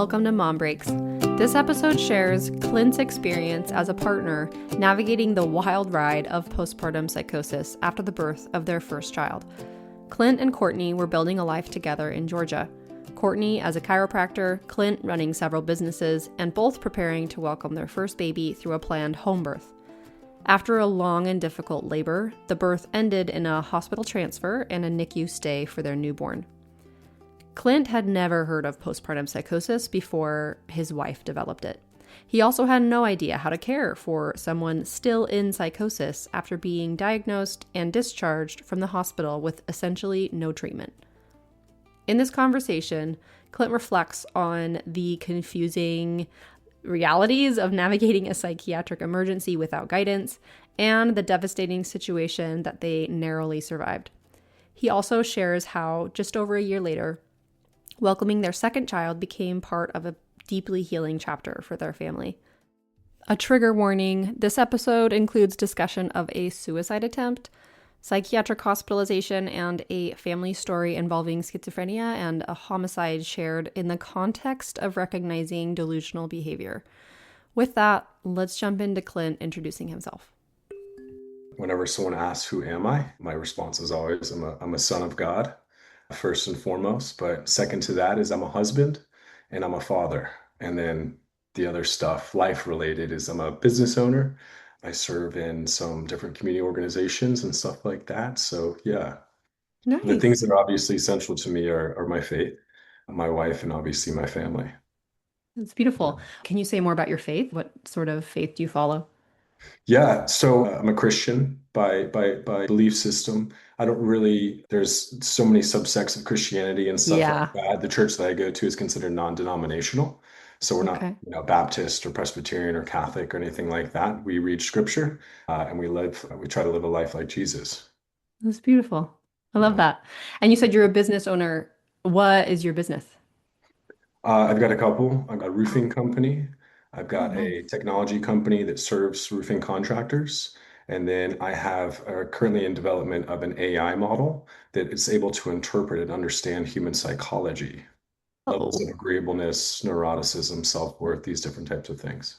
welcome to Mom Breaks. This episode shares Clint's experience as a partner navigating the wild ride of postpartum psychosis after the birth of their first child. Clint and Courtney were building a life together in Georgia. Courtney as a chiropractor, Clint running several businesses, and both preparing to welcome their first baby through a planned home birth. After a long and difficult labor, the birth ended in a hospital transfer and a NICU stay for their newborn. Clint had never heard of postpartum psychosis before his wife developed it. He also had no idea how to care for someone still in psychosis after being diagnosed and discharged from the hospital with essentially no treatment. In this conversation, Clint reflects on the confusing realities of navigating a psychiatric emergency without guidance and the devastating situation that they narrowly survived. He also shares how, just over a year later, welcoming their second child became part of a deeply healing chapter for their family. A trigger warning: this episode includes discussion of a suicide attempt, psychiatric hospitalization, and a family story involving schizophrenia and a homicide shared in the context of recognizing delusional behavior. With that, let's jump into Clint introducing himself. Whenever someone asks, who am I? My response is always, I'm a son of God, first and foremost. But second to that is I'm a husband and I'm a father. And then the other stuff, life related, is I'm a business owner. I serve in some different community organizations and stuff like that. So yeah, Nice. The things that are obviously central to me are my faith, my wife, and obviously my family. That's beautiful. Can you say more about your faith? What sort of faith do you follow? Yeah, so I'm a Christian by belief system. I don't really, there's so many subsects of Christianity and stuff like Yeah. that. The church that I go to is considered non-denominational. So we're not, Okay. Baptist or Presbyterian or Catholic or anything like that. We read scripture and we try to live a life like Jesus. That's beautiful. I love Yeah. that. And you said you're a business owner. What is your business? I've got a couple. I've got a roofing company. I've Oh, got nice. a technology company that serves roofing contractors. And then I have currently in development of an AI model that is able to interpret and understand human psychology, levels of Oh, agreeableness, neuroticism, self-worth, these different types of things.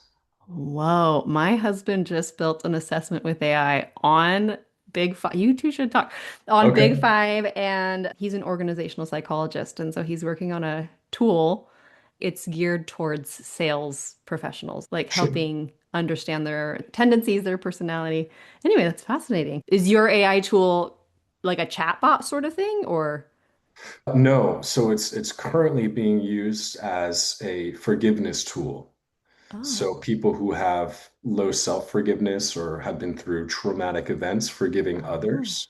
whoa. My husband just built an assessment with AI on Big Five. You two should talk on Okay. Big Five, and he's an organizational psychologist. And so he's working on a tool. It's geared towards sales professionals, like Sure. helping understand their tendencies, their personality. Anyway, that's fascinating. Is your AI tool like a chatbot sort of thing, or? No, so it's currently being used as a forgiveness tool. So Oh. people who have low self-forgiveness or have been through traumatic events, forgiving Oh. others.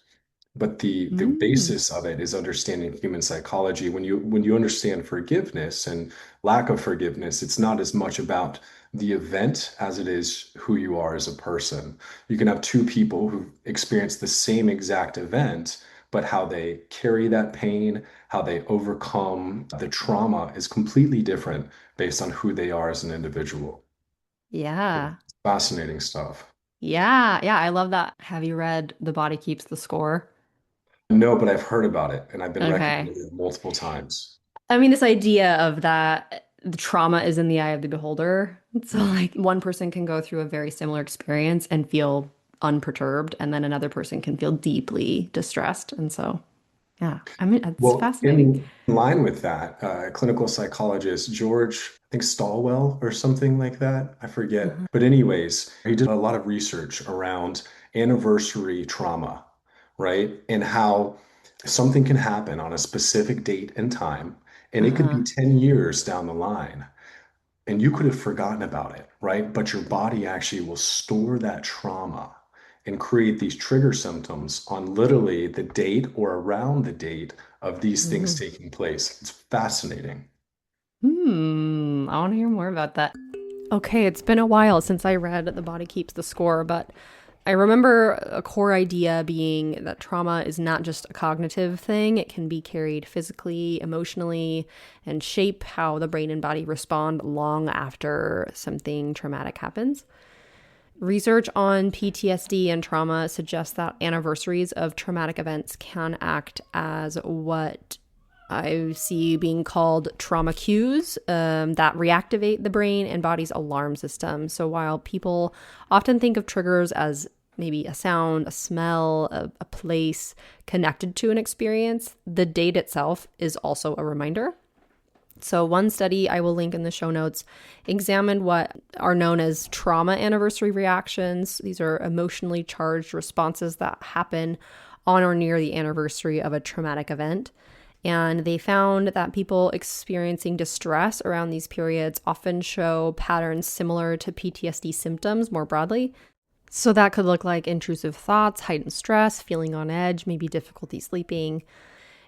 But the Mm. basis of it is understanding human psychology. When you understand forgiveness and lack of forgiveness, it's not as much about the event as it is who you are as a person. You can have two people who experience the same exact event, but how they carry that pain, how they overcome the trauma is completely different based on who they are as an individual. Yeah. Fascinating stuff. Yeah. Yeah. I love that. Have you read The Body Keeps the Score? No, but I've heard about it and I've been Okay. recommended it multiple times. I mean, this idea of that the trauma is in the eye of the beholder. So, like, one person can go through a very similar experience and feel unperturbed, and then another person can feel deeply distressed. And so, yeah, I mean, it's Well, fascinating. in line with that, clinical psychologist George, I think Stallwell or something like that, I forget. Uh-huh. But anyways, he did a lot of research around anniversary trauma, right? And how something can happen on a specific date and time, and it could be Uh-huh. 10 years down the line, and you could have forgotten about it, right? But your body actually will store that trauma and create these trigger symptoms on literally the date or around the date of these things Hmm. taking place. It's fascinating. I want to hear more about that. Okay, it's been a while since I read The Body Keeps the Score, but I remember a core idea being that trauma is not just a cognitive thing. It can be carried physically, emotionally, and shape how the brain and body respond long after something traumatic happens. Research on PTSD and trauma suggests that anniversaries of traumatic events can act as what I see being called trauma cues that reactivate the brain and body's alarm system. So while people often think of triggers as maybe a sound, a smell, a place connected to an experience, the date itself is also a reminder. So one study I will link in the show notes examined what are known as trauma anniversary reactions. These are emotionally charged responses that happen on or near the anniversary of a traumatic event. And they found that people experiencing distress around these periods often show patterns similar to PTSD symptoms more broadly. So that could look like intrusive thoughts, heightened stress, feeling on edge, maybe difficulty sleeping.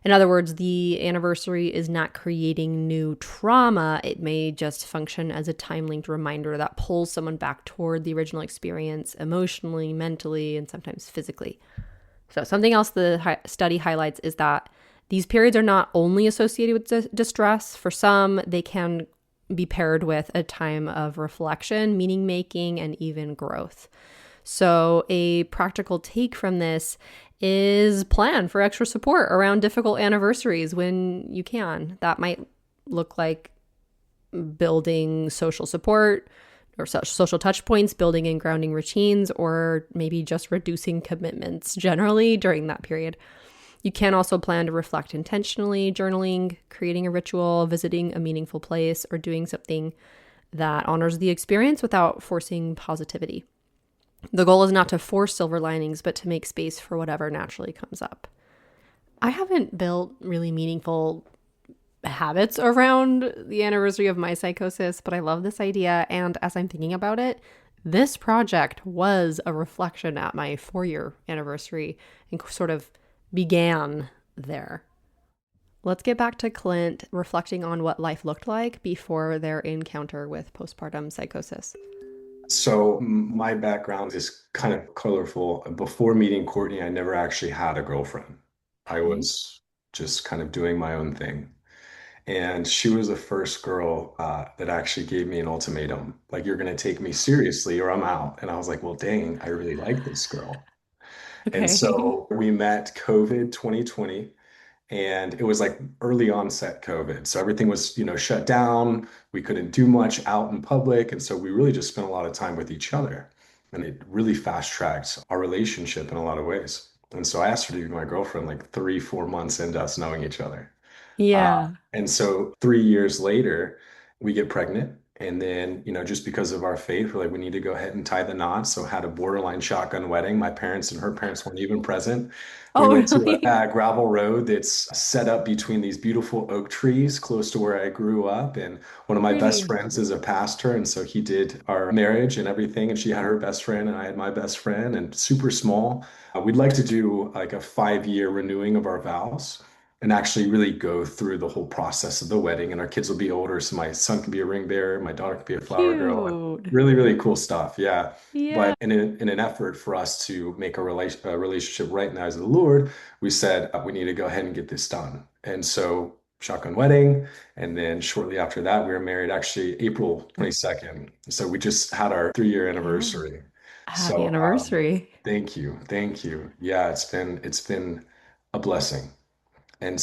In other words, the anniversary is not creating new trauma. It may just function as a time-linked reminder that pulls someone back toward the original experience emotionally, mentally, and sometimes physically. So something else the study highlights is that these periods are not only associated with distress. For some, they can be paired with a time of reflection, meaning making, and even growth. So a practical take from this is plan for extra support around difficult anniversaries when you can. That might look like building social support or social touch points, building and grounding routines, or maybe just reducing commitments generally during that period. You can also plan to reflect intentionally, journaling, creating a ritual, visiting a meaningful place, or doing something that honors the experience without forcing positivity. The goal is not to force silver linings, but to make space for whatever naturally comes up. I haven't built really meaningful habits around the anniversary of my psychosis, but I love this idea. And as I'm thinking about it, this project was a reflection at my 4-year anniversary and sort of began there. Let's get back to Clint reflecting on what life looked like before their encounter with postpartum psychosis. So my background is kind of colorful. Before meeting Courtney, I never actually had a girlfriend. I Okay. was just kind of doing my own thing. And she was the first girl that actually gave me an ultimatum, like, you're going to take me seriously or I'm out. And I was like, well, dang, I really like this girl. And Okay. so we met COVID 2020, and it was like early onset COVID. So everything was, shut down. We couldn't do much out in public. And so we really just spent a lot of time with each other. And it really fast tracked our relationship in a lot of ways. And so I asked her to be my girlfriend like 3, 4 months into us knowing each other. Yeah. And so 3 years later, we get pregnant. And then, just because of our faith, we're like, we need to go ahead and tie the knot. So had a borderline shotgun wedding. My parents and her parents weren't even present. We Oh, went to really? a gravel road that's set up between these beautiful oak trees close to where I grew up. And one of my best Pretty. friends is a pastor. And so he did our marriage and everything. And she had her best friend and I had my best friend, and super small. We'd like to do like a 5-year renewing of our vows and actually really go through the whole process of the wedding. And our kids will be older, so my son can be a ring bearer, my daughter can be a flower girl, and Cute. really, really cool stuff. Yeah. Yeah. But in an effort for us to make a relationship right in the eyes of the Lord, we said we need to go ahead and get this done. And so shotgun wedding. And then shortly after that, we were married actually April 22nd. So we just had our 3-year Yeah. anniversary. Happy So anniversary. thank you. Thank you. Yeah, it's been a blessing. And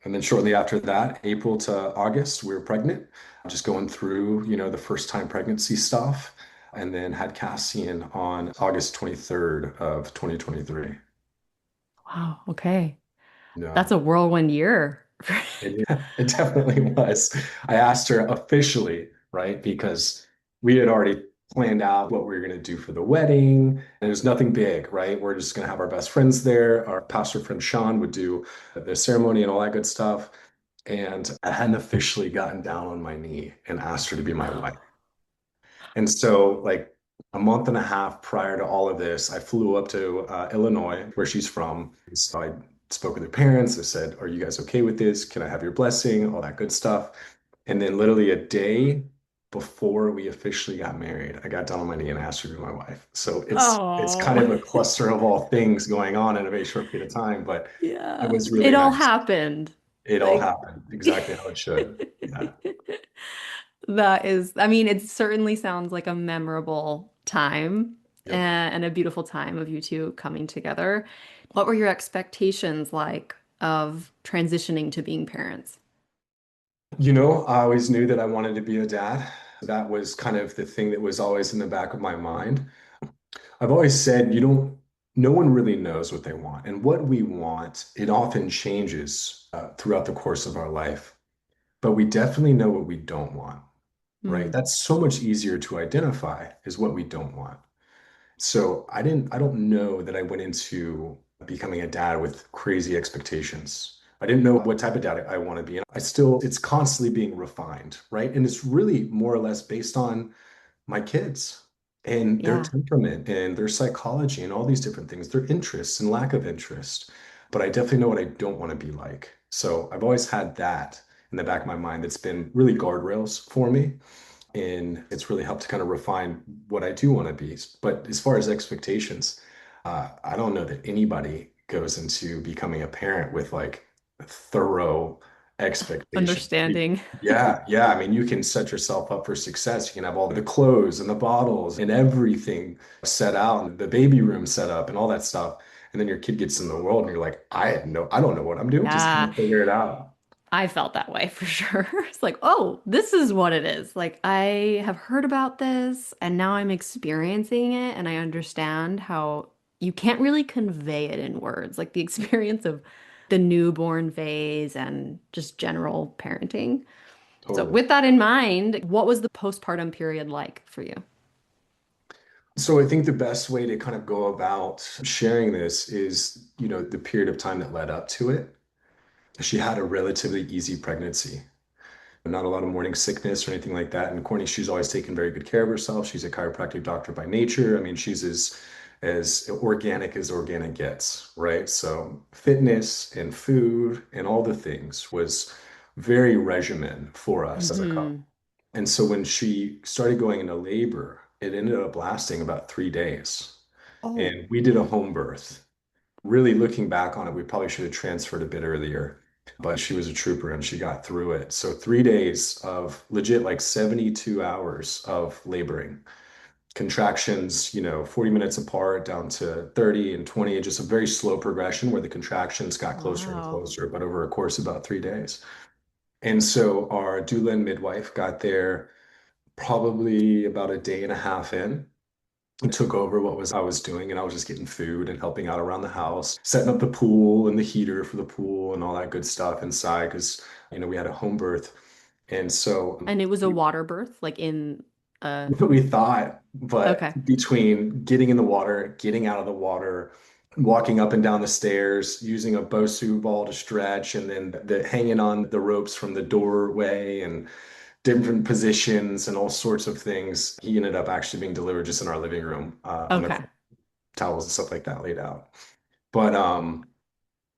then shortly after that, April to August, we were pregnant, just going through, the first time pregnancy stuff, and then had Cassian on August 23rd of 2023. Wow. Okay. Yeah, That's a whirlwind year. it definitely was. I asked her officially, right? Because we had already planned out what we were going to do for the wedding. And it was nothing big, right? We're just going to have our best friends there. Our pastor friend Sean would do the ceremony and all that good stuff. And I hadn't officially gotten down on my knee and asked her to be my wife. And so, like a month and a half prior to all of this, I flew up to Illinois, where she's from. So I spoke with her parents. I said, are you guys okay with this? Can I have your blessing? All that good stuff. And then, literally a day before we officially got married, I got down on my knee and asked her to be my wife. So it's kind Oh, of a cluster of all things going on in a very short period of time, but it yeah. was really It all nice. happened. It all Like, happened exactly how it should. Yeah. that is, I mean, it certainly sounds like a memorable time Yep. and a beautiful time of you two coming together. What were your expectations like of transitioning to being parents? I always knew that I wanted to be a dad. That was kind of the thing that was always in the back of my mind. I've always said, no one really knows what they want. And what we want, it often changes throughout the course of our life. But we definitely know what we don't want, right? Mm, That's so much easier to identify is what we don't want. So I don't know that I went into becoming a dad with crazy expectations. I didn't know what type of dad I want to be. And it's constantly being refined, right? And it's really more or less based on my kids and their yeah. temperament and their psychology and all these different things, their interests and lack of interest. But I definitely know what I don't want to be like. So I've always had that in the back of my mind that's been really guardrails for me. And it's really helped to kind of refine what I do want to be. But as far as expectations, I don't know that anybody goes into becoming a parent with like thorough expectations. Understanding. Yeah, yeah. I mean, you can set yourself up for success. You can have all the clothes and the bottles and everything set out and the baby room set up and all that stuff. And then your kid gets in the world and you're like, I don't know what I'm doing. Just Yeah. kind of figure it out. I felt that way for sure. It's like, oh, this is what it is. Like, I have heard about this and now I'm experiencing it, and I understand how you can't really convey it in words, like the experience of the newborn phase and just general parenting. So, Totally. with that in mind, what was the postpartum period like for you? So I think the best way to kind of go about sharing this is, the period of time that led up to it. She had a relatively easy pregnancy, not a lot of morning sickness or anything like that. And Courtney, she's always taken very good care of herself. She's a chiropractic doctor by nature. I mean, she's as organic gets, right? So fitness and food and all the things was very regimen for us as a couple. Hmm. And so when she started going into labor, it ended up lasting about 3 days. Oh, And we did a home birth. Really looking back on it, we probably should have transferred a bit earlier, but she was a trooper and she got through it. So 3 days of legit like 72 hours of laboring. Contractions, 40 minutes apart down to 30 and 20, just a very slow progression where the contractions got closer and wow. closer, but over a course of about 3 days. And so our doula and midwife got there probably about a day and a half in and took over what was I was doing, and I was just getting food and helping out around the house, setting up the pool and the heater for the pool and all that good stuff inside because we had a home birth. And so And it was a water birth, like in we thought, but okay. between getting in the water, getting out of the water, walking up and down the stairs, using a Bosu ball to stretch, and then hanging on the ropes from the doorway and different positions and all sorts of things. He ended up actually being delivered just in our living room on the Okay. towels and stuff like that laid out. But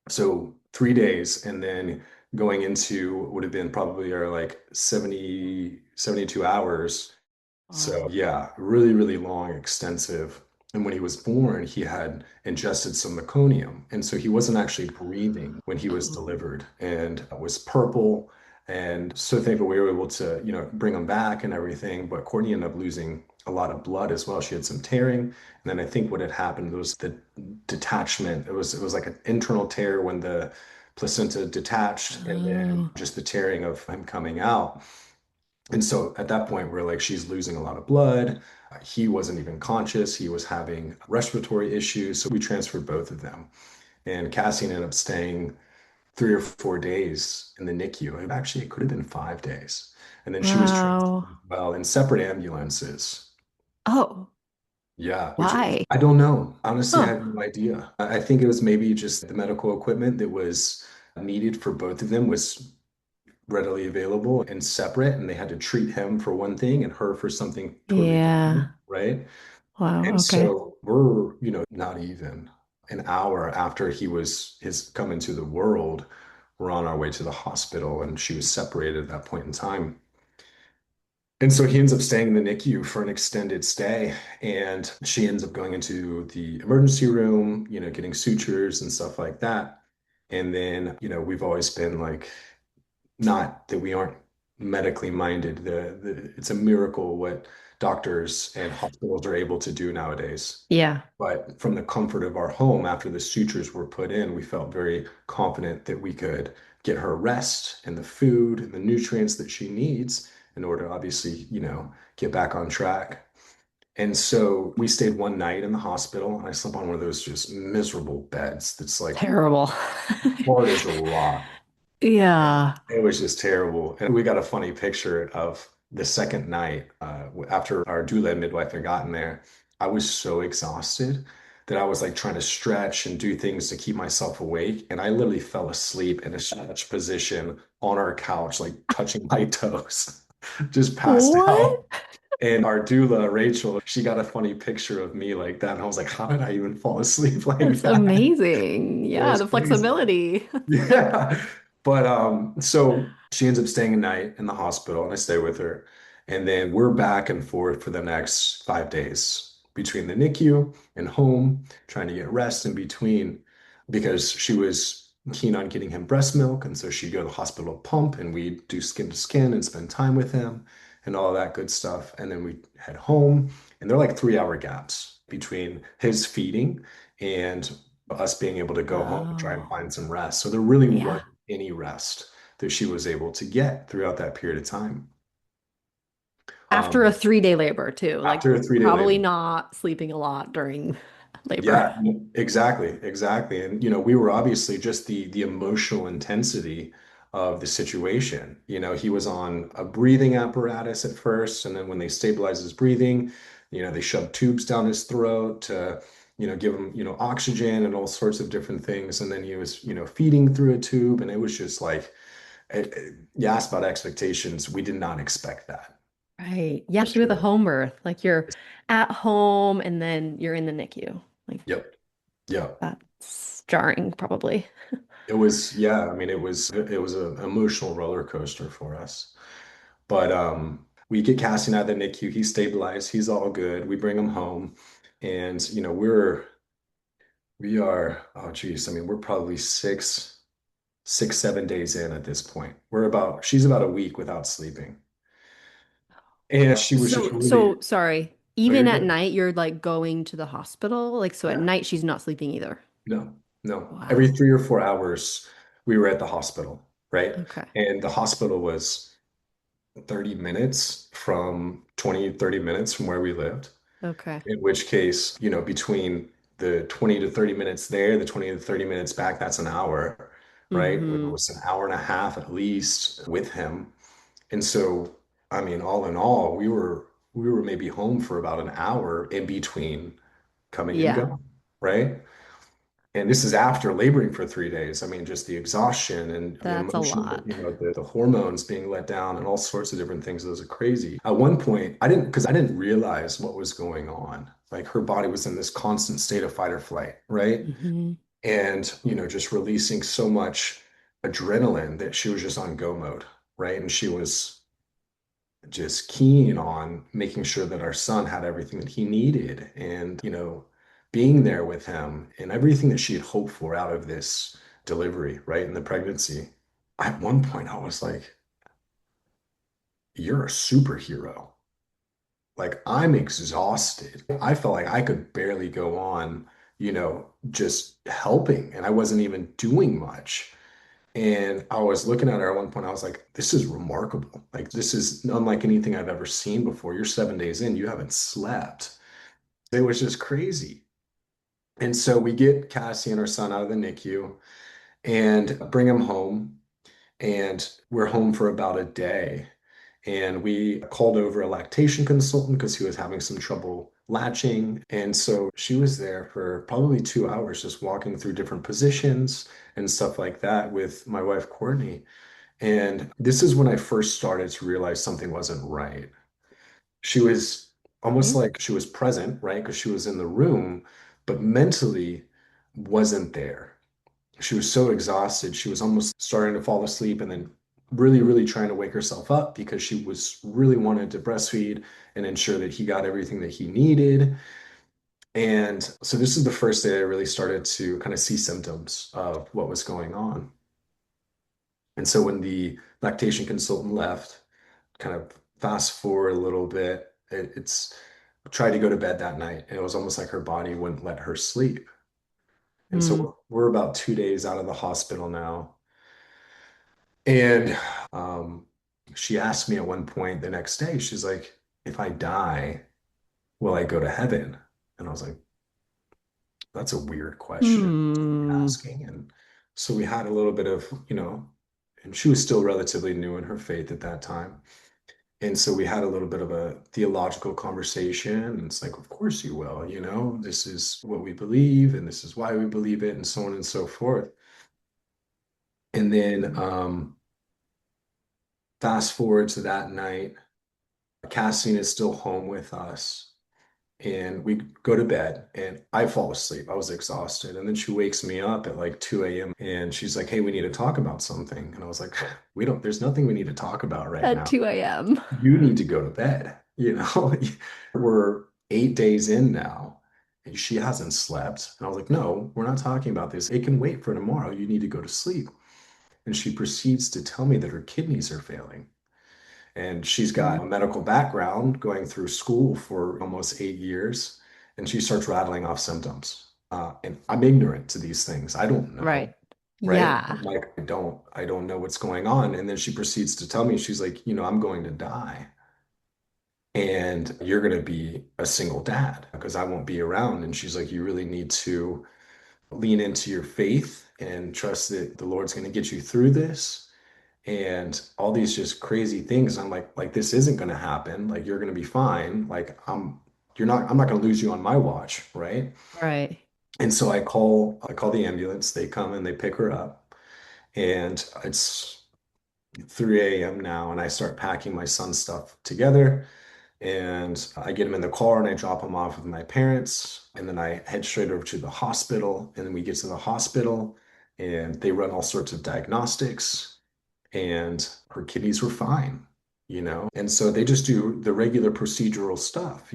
so 3 days and then going into what would have been probably our like 72 hours. So Wow. yeah, really, really long, extensive. And when he was born, he had ingested some meconium. And so he wasn't actually breathing when he was delivered and was purple. And so thankful we were able to, bring him back and everything. But Courtney ended up losing a lot of blood as well. She had some tearing. And then I think what had happened was the detachment. It was like an internal tear when the placenta detached and then Oh. just the tearing of him coming out. And so at that point, we're like, she's losing a lot of blood. He wasn't even conscious. He was having respiratory issues. So we transferred both of them. And Cassie ended up staying 3 or 4 days in the NICU. It could have been 5 days. And then she was transferred Wow. as well in separate ambulances. Oh, Yeah, which why? I don't know. Honestly, I Huh. have no idea. I think it was maybe just the medical equipment that was needed for both of them was readily available and separate, and they had to treat him for one thing and her for something totally different, Yeah. right? Wow. And Okay. so we're, not even an hour after he was his come into the world, we're on our way to the hospital, and she was separated at that point in time. And so he ends up staying in the NICU for an extended stay, and she ends up going into the emergency room, getting sutures and stuff like that. And then, we've always been like, not that we aren't medically minded. It's a miracle what doctors and hospitals are able to do nowadays. Yeah. But from the comfort of our home, after the sutures were put in, we felt very confident that we could get her rest and the food and the nutrients that she needs in order to obviously, get back on track. And so we stayed one night in the hospital, and I slept on one of those just miserable beds that's like Terrible. hard as a rock. Yeah. It was just terrible. And we got a funny picture of the second night after our doula and midwife had gotten there. I was so exhausted that I was like trying to stretch and do things to keep myself awake. And I literally fell asleep in a stretch position on our couch, like touching my toes, just passed What? out. And our doula, Rachel, she got a funny picture of me like that. And I was like, how did I even fall asleep like That's that? amazing. It Yeah, was the crazy. flexibility. Yeah. But so she ends up staying a night in the hospital and I stay with her. And then we're back and forth for the next 5 days between the NICU and home, trying to get rest in between because she was keen on getting him breast milk. And so she'd go to the hospital pump and we'd do skin to skin and spend time with him and all that good stuff. And then we head home and they're like 3 hour gaps between his feeding and us being able to go home and try and Oh, find some rest. So there really yeah. wasn't any rest that she was able to get throughout that period of time. After a Um, 3-day labor too, like After a 3 day probably labor. not sleeping a lot during labor. Yeah, exactly, exactly. And we were obviously just the emotional intensity of the situation. He was on a breathing apparatus at first, and then when they stabilized his breathing, they shoved tubes down his throat to, give him, oxygen and all sorts of different things. And then he was, feeding through a tube, and it was just like, you asked about expectations. We did not expect that. Right. Yeah, especially with a home birth. Like you're at home and then you're in the NICU. Like Yep. Yep. that's jarring, probably. It was, yeah, I mean, it was an emotional roller coaster for us. But we get Cassian out of the NICU. He's stabilized. He's all good. We bring him home, and we are, oh geez, I mean, we're probably 7 days in at this point. She's about a week without sleeping, and she was just So really. sorry. Oh, Even you're at good. night, you're like going to the hospital. Like, so at Yeah. night, she's not sleeping either. No, no. Every Wow. 3 or 4 hours, we were at the hospital, right? Okay. And the hospital was 30 minutes from 20, 30 minutes from where we lived. Okay. In which case, between the 20 to 30 minutes there, the 20 to 30 minutes back, that's an hour, right? It Mm-hmm. was an hour and a half at least with him. And so, I mean, all in all, we were maybe home for about an hour in between coming and Yeah, going, right? And this is after laboring for 3 days. I mean, just the exhaustion and the that's a emotional, lot. the hormones being let down and all sorts of different things. Those are crazy. At one point, because I didn't realize what was going on. Like her body was in this constant state of fight or flight, right? Hmm. And, just releasing so much adrenaline that she was just on go mode, right? And she was just keen on making sure that our son had everything that he needed and, being there with him and everything that she had hoped for out of this delivery, right? In the pregnancy. At one point, I was like, you're a superhero. Like, I'm exhausted. I felt like I could barely go on, just helping, and I wasn't even doing much. And I was looking at her at one point, I was like, this is remarkable. Like, this is unlike anything I've ever seen before. You're 7 days in, you haven't slept. It was just crazy. And so we get Cassie and her son out of the NICU and bring him home. And we're home for about a day. And we called over a lactation consultant because he was having some trouble latching. And so she was there for probably 2 hours, just walking through different positions and stuff like that with my wife, Courtney. And this is when I first started to realize something wasn't right. She was almost Okay. like she was present, right? Because she was in the room, but mentally wasn't there. She was so exhausted. She was almost starting to fall asleep and then really, really trying to wake herself up because she was really wanted to breastfeed and ensure that he got everything that he needed. And so this is the first day I really started to kind of see symptoms of what was going on. And so when the lactation consultant left, kind of fast forward a little bit, It's tried to go to bed that night, and it was almost like her body wouldn't let her sleep. And Mm. so we're about 2 days out of the hospital now. And um, she asked me at one point the next day, she's like, if I die, will I go to heaven? And I was like, that's a weird question to be Hmm. asking. And so we had a little bit of, and she was still relatively new in her faith at that time. And so we had a little bit of a theological conversation. And it's like, of course you will, this is what we believe, and this is why we believe it, and so on and so forth. And then fast forward to that night, Cassian is still home with us. And we go to bed and I fall asleep. I was exhausted. And then she wakes me up at like 2 a.m. and she's like, hey, we need to talk about something. And I was like, there's nothing we need to talk about right At now. 2 a.m. You need to go to bed. We're 8 days in now and she hasn't slept. And I was like, no, we're not talking about this. It can wait for tomorrow. You need to go to sleep. And she proceeds to tell me that her kidneys are failing. And she's got a medical background going through school for almost 8 years. And she starts rattling off symptoms. And I'm ignorant to these things. I don't know, Right. right? Yeah. Like I don't know what's going on. And then she proceeds to tell me, she's like, I'm going to die. And you're going to be a single dad because I won't be around. And she's like, you really need to lean into your faith and trust that the Lord's going to get you through this and all these just crazy things. I'm like this isn't going to happen. Like you're going to be fine. Like I'm not going to lose you on my watch, right? Right. And so I call the ambulance. They come and they pick her up, and it's 3 a.m. now, and I start packing my son's stuff together. And I get him in the car and I drop him off with my parents. And then I head straight over to the hospital. And then we get to the hospital and they run all sorts of diagnostics and her kidneys were fine. And so they just do the regular procedural stuff.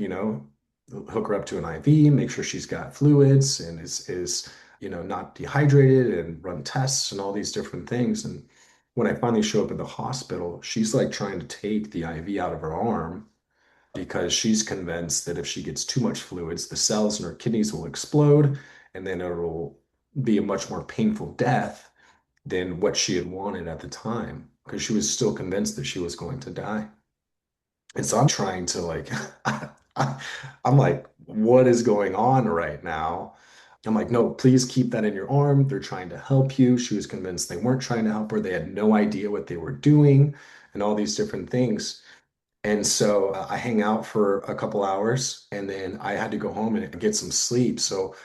Hook her up to an IV, make sure she's got fluids and is not dehydrated and run tests and all these different things. And when I finally show up at the hospital, she's like trying to take the IV out of her arm because she's convinced that if she gets too much fluids, the cells in her kidneys will explode and then it'll be a much more painful death than what she had wanted at the time because she was still convinced that she was going to die. And so I'm trying to like, I'm like, what is going on right now? I'm like, no, please keep that in your arm. They're trying to help you. She was convinced they weren't trying to help her. They had no idea what they were doing and all these different things. And so I hang out for a couple hours and then I had to go home and get some sleep. So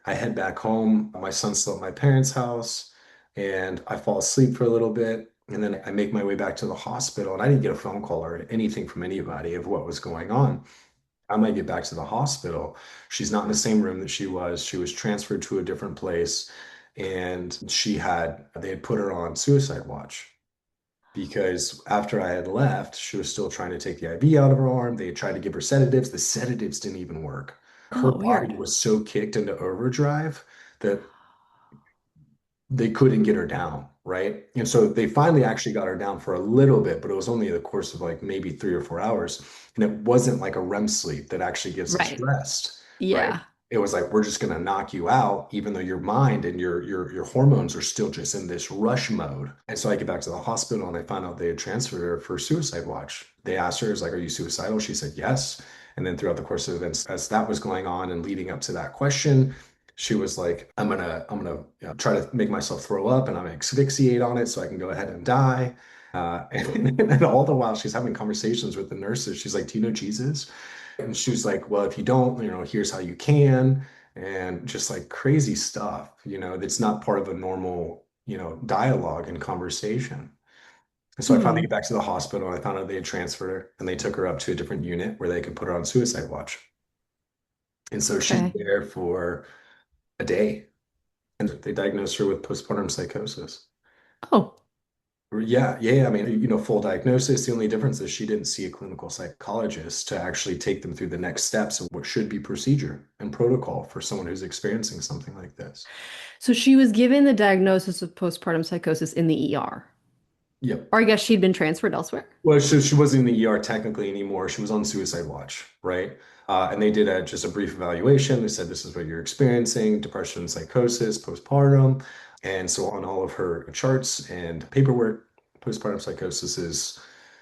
I head back home. My son's still at my parents' house and I fall asleep for a little bit. And then I make my way back to the hospital and I didn't get a phone call or anything from anybody of what was going on. I might get back to the hospital. She's not in the same room that she was. She was transferred to a different place and they had put her on suicide watch because after I had left, she was still trying to take the IV out of her arm. They had tried to give her sedatives. The sedatives didn't even work. Her Oh, body weird. was so kicked into overdrive that they couldn't get her down, right? And so they finally actually got her down for a little bit, but it was only the course of like maybe 3 or 4 hours. And it wasn't like a REM sleep that actually gets us Right. rest, right? Yeah. It was like we're just gonna knock you out, even though your mind and your hormones are still just in this rush mode. And so I get back to the hospital and I found out they had transferred her for suicide watch. They asked her, "Is like, are you suicidal?" She said yes. And then throughout the course of events, as that was going on and leading up to that question, she was like, I'm gonna try to make myself throw up and I'm gonna asphyxiate on it so I can go ahead and die. And all the while she's having conversations with the nurses. She's like, do you know Jesus? And she was like, well, if you don't, here's how you can. And just like crazy stuff, that's not part of a normal, dialogue and conversation. And so I finally Hmm. get back to the hospital and I found out they had transferred her and they took her up to a different unit where they could put her on suicide watch. And so she's Okay. there for a day and they diagnosed her with postpartum psychosis. Oh, Yeah, yeah. I mean, full diagnosis. The only difference is she didn't see a clinical psychologist to actually take them through the next steps of what should be procedure and protocol for someone who's experiencing something like this. so she was given the diagnosis of postpartum psychosis in the ER. Yep. Or I guess she'd been transferred elsewhere. Well, she wasn't in the ER technically anymore. She was on suicide watch, right? And they did just a brief evaluation. They said, this is what you're experiencing, depression and psychosis, postpartum. And so on all of her charts and paperwork, postpartum psychosis is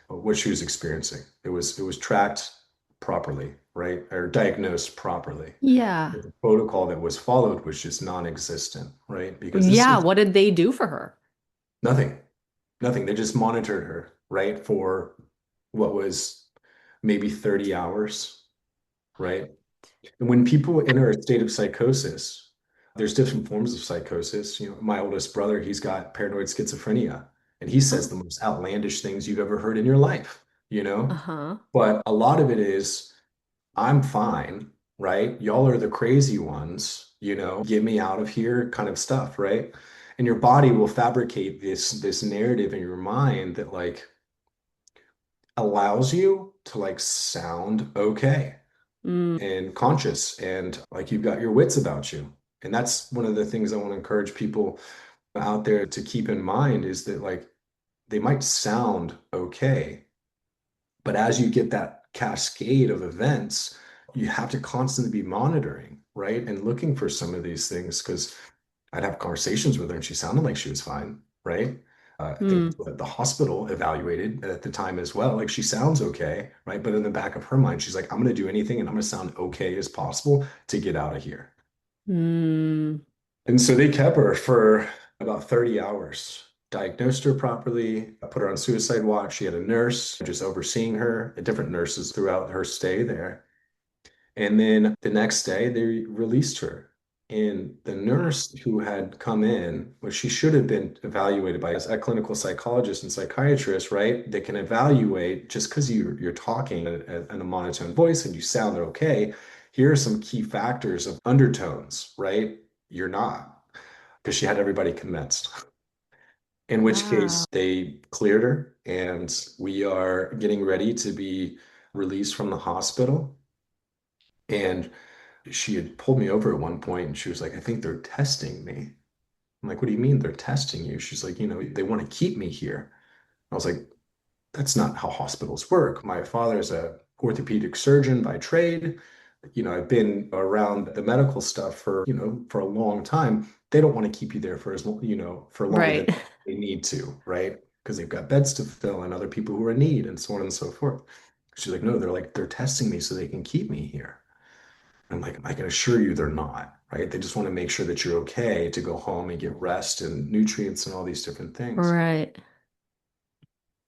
what she was experiencing. It was tracked properly, right? Or diagnosed properly. Yeah. The protocol that was followed was just non-existent, right? Because this Yeah. is What did they do for her? nothing. Nothing. They just monitored her, right, for what was maybe 30 hours, right? And when people enter a state of psychosis, there's different forms of psychosis. My oldest brother, he's got paranoid schizophrenia, and he says Oh. the most outlandish things you've ever heard in your life, you know? Uh-huh. But a lot of it is, I'm fine, right? Y'all are the crazy ones, get me out of here kind of stuff, right? And your body will fabricate this narrative in your mind that like allows you to like sound okay Mm, and conscious and like you've got your wits about you. And that's one of the things I want to encourage people out there to keep in mind is that like they might sound okay, but as you get that cascade of events, you have to constantly be monitoring, right? And looking for some of these things because I'd have conversations with her and she sounded like she was fine, right? I think mm, that's what the hospital evaluated at the time as well. Like she sounds okay, right? But in the back of her mind, she's like, I'm going to do anything and I'm going to sound okay as possible to get out of here. mm. And so they kept her for about 30 hours, diagnosed her properly, put her on suicide watch. She had a nurse just overseeing her, different nurses throughout her stay there. And then the next day, they released her. And the Wow. nurse who had come in, well, she should have been evaluated by a clinical psychologist and psychiatrist, right? They can evaluate just because you're talking in a monotone voice and you sound okay. Here are some key factors of undertones, right? You're not, because she had everybody convinced. In which case, Wow. they cleared her, and we are getting ready to be released from the hospital. And she had pulled me over at one point and she was like, I think they're testing me. I'm like, what do you mean they're testing you? She's like, they want to keep me here. I was like, that's not how hospitals work. My father's a orthopedic surgeon by trade. I've been around the medical stuff for a long time. They don't want to keep you there for for longer than Right. they need to, right? Because they've got beds to fill and other people who are in need and so on and so forth. She's like, no, they're testing me so they can keep me here. I'm like, I can assure you they're not, right? They just want to make sure that you're okay to go home and get rest and nutrients and all these different things. Right.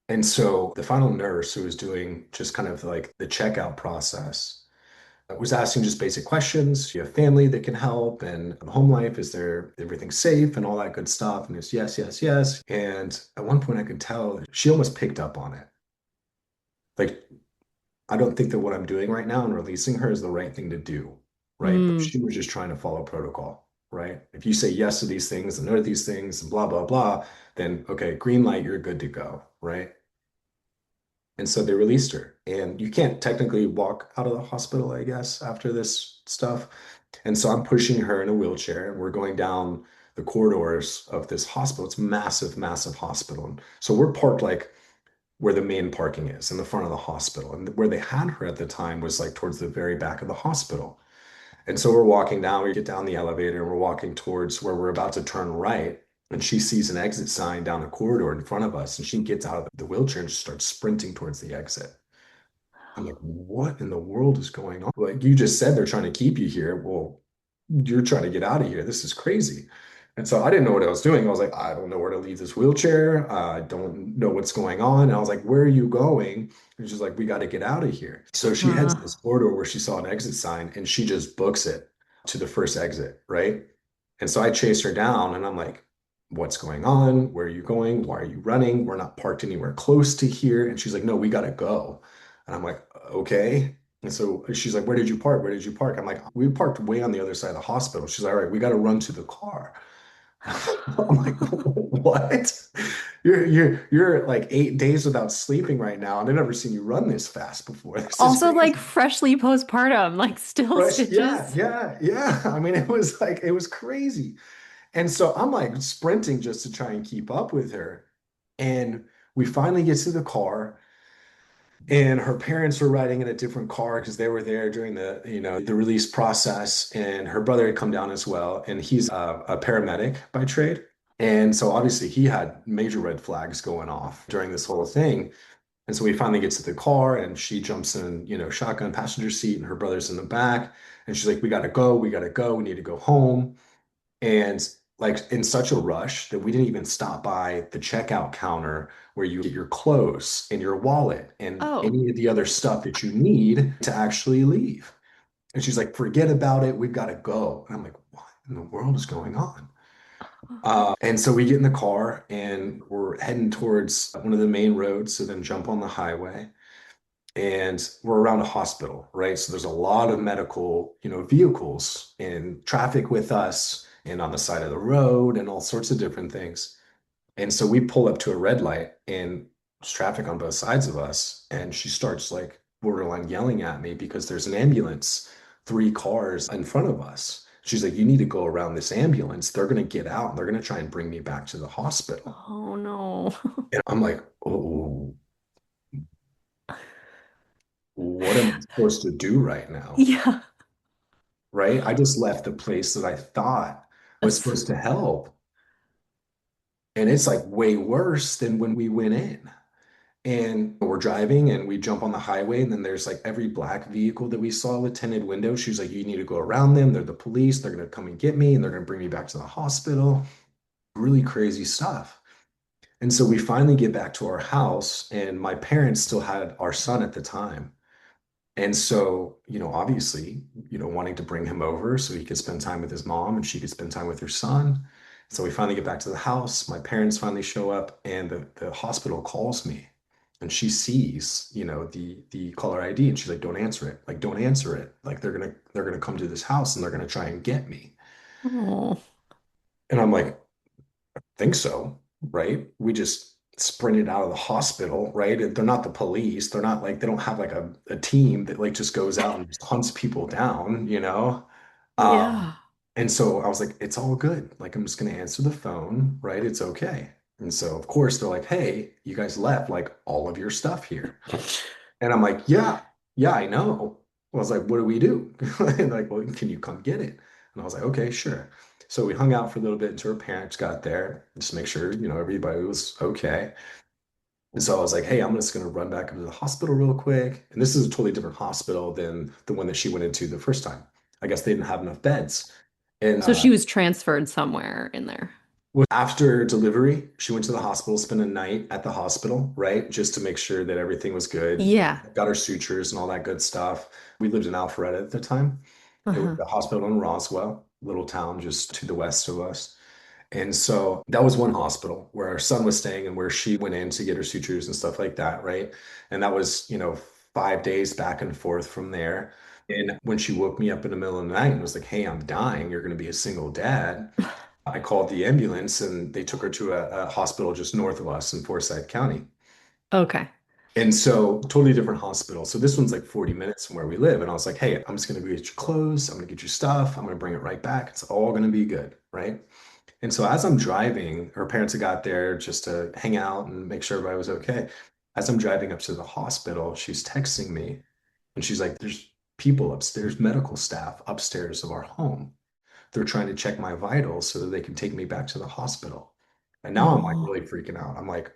And so the final nurse who was doing just kind of like the checkout process was asking just basic questions. Do you have family that can help? And home life, is there everything safe and all that good stuff? And it's yes, yes, yes. And at one point I could tell she almost picked up on it. Like I don't think that what I'm doing right now and releasing her is the right thing to do, right? But Mm, she was just trying to follow protocol, right? If you say yes to these things and no to these things and blah, blah, blah, then okay, green light, you're good to go, right? And so they released her. And you can't technically walk out of the hospital, I guess, after this stuff. And so I'm pushing her in a wheelchair and we're going down the corridors of this hospital. It's massive, massive hospital. And so we're parked like where the main parking is in the front of the hospital. And where they had her at the time was like towards the very back of the hospital. And so we're walking down, we get down the elevator, and we're walking towards where we're about to turn right. And she sees an exit sign down the corridor in front of us. And she gets out of the wheelchair and just starts sprinting towards the exit. I'm like, what in the world is going on? Like you just said they're trying to keep you here. Well, you're trying to get out of here. This is crazy. And so I didn't know what I was doing. I was like, I don't know where to leave this wheelchair. I don't know what's going on. And I was like, where are you going? And she's like, we got to get out of here. So she heads to this uh, corridor where she saw an exit sign and she just books it to the first exit, right? And so I chase her down and I'm like, what's going on? Where are you going? Why are you running? We're not parked anywhere close to here. And she's like, no, we got to go. And I'm like, okay. And so she's like, where did you park? Where did you park? I'm like, we parked way on the other side of the hospital. She's like, all right, we got to run to the car. I'm like, what? You're like 8 days without sleeping right now, and I've never seen you run this fast before. This is Also, like crazy. freshly postpartum, like still Fresh, yeah, stitches. yeah, yeah. I mean, it was crazy. And so I'm like sprinting just to try and keep up with her. And We finally get to the car, and her parents were riding in a different car because they were there during the release process. And her brother had come down as well, and he's a paramedic by trade. And so obviously he had major red flags going off during this whole thing. And so we finally get to the car, and she jumps in, shotgun passenger seat, and her brother's in the back. And she's like, "We gotta go, we gotta go, we need to go home." And like in such a rush that we didn't even stop by the checkout counter where you get your clothes and your wallet and Oh, any of the other stuff that you need to actually leave. And she's like, "Forget about it, we've got to go." And I'm like, "What in the world is going on?" And so we get in the car and we're heading towards one of the main roads to then jump on the highway. And we're around a hospital, right? So there's a lot of medical, vehicles in traffic with us and on the side of the road and all sorts of different things. And so we pull up to a red light, and there's traffic on both sides of us. And she starts like borderline yelling at me because there's an ambulance, three cars in front of us. She's like, "You need to go around this ambulance. They're going to get out and they're going to try and bring me back to the hospital." oh no. And I'm like, "Oh, what am I supposed to do right now?" Yeah. Right? I just left a place that I thought was That's- supposed to help. And it's like way worse than when we went in. And we're driving and we jump on the highway, and then there's like every black vehicle that we saw with tinted windows. She's like, "You need to go around them. They're the police. They're going to come and get me, and they're going to bring me back to the hospital." Really crazy stuff. And so we finally get back to our house, and my parents still had our son at the time. And so, obviously, wanting to bring him over so he could spend time with his mom and she could spend time with her son. So we finally get back to the house. My parents finally show up, and the hospital calls me, and she sees, the caller ID, and she's like, "Don't answer it. Like, don't answer it. Like they're gonna come to this house and they're gonna try and get me." Oh, And I'm like, "Think so, right?" We just sprinted out of the hospital, right? And they're not the police. They're not like they don't have like a team that like just goes out and just hunts people down. Um, yeah. and so I was like, "It's all good. Like I'm just gonna answer the phone, right? It's okay." And so of course they're like, "Hey, you guys left like all of your stuff here." And I'm like, "Yeah, yeah, I know." I was like, "What do we do?" And like, "Well, can you come get it?" And I was like, "Okay, sure." So we hung out for a little bit until her parents got there, just to make sure, everybody was okay. And so I was like, "Hey, I'm just gonna run back into the hospital real quick." And this is a totally different hospital than the one that she went into the first time. I guess they didn't have enough beds. And So she was transferred somewhere in there. after delivery, she went to the hospital, spent a night at the hospital, right? Just to make sure that everything was good. Yeah. Got her sutures and all that good stuff. We lived in Alpharetta at the time. It was Uh-huh. the hospital in Roswell, little town just to the west of us. And so that was one hospital where our son was staying and where she went in to get her sutures and stuff like that, right? And that was, 5 days back and forth from there. And when she woke me up in the middle of the night and was like, "Hey, I'm dying. You're going to be a single dad." I called the ambulance and they took her to a hospital just north of us in Forsyth County. Okay. And so, totally different hospital. So, this one's like 40 minutes from where we live. And I was like, "Hey, I'm just going to go get your clothes. I'm going to get your stuff. I'm going to bring it right back. It's all going to be good." Right. And so, as I'm driving, her parents had got there just to hang out and make sure everybody was okay. As I'm driving up to the hospital, she's texting me and she's like, "There's people upstairs, medical staff upstairs of our home. They're trying to check my vitals so that they can take me back to the hospital." And now I'm like Oh. really freaking out. I'm like,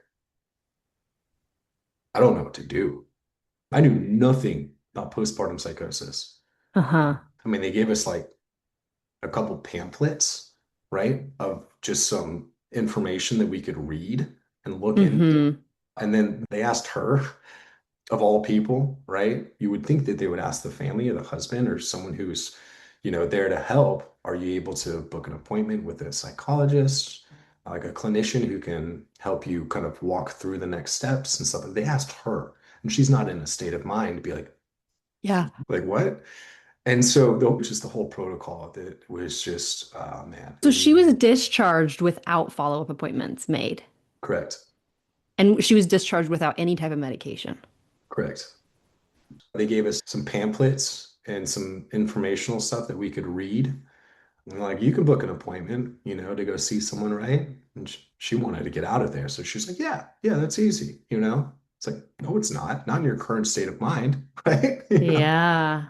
I don't know what to do. I knew nothing about postpartum psychosis. Uh-huh. I mean, they gave us like a couple pamphlets, right, of just some information that we could read and look into. Mm-hmm. And then they asked her, of all people, right? You would think that they would ask the family or the husband or someone who's, there to help. Are you able to book an appointment with a psychologist, like a clinician who can help you kind of walk through the next steps and stuff? They asked her, and she's not in a state of mind to be Yeah. like what? And so just the whole protocol that was just, man, it So was she was discharged without follow-up appointments made. correct, And she was discharged without any type of medication. correct. They gave us some pamphlets and some informational stuff that we could read. And like, you can book an appointment, to go see someone, right? And she wanted to get out of there. So she's like, yeah, yeah, that's easy, It's like, no, it's not in your current state of mind, right? Yeah.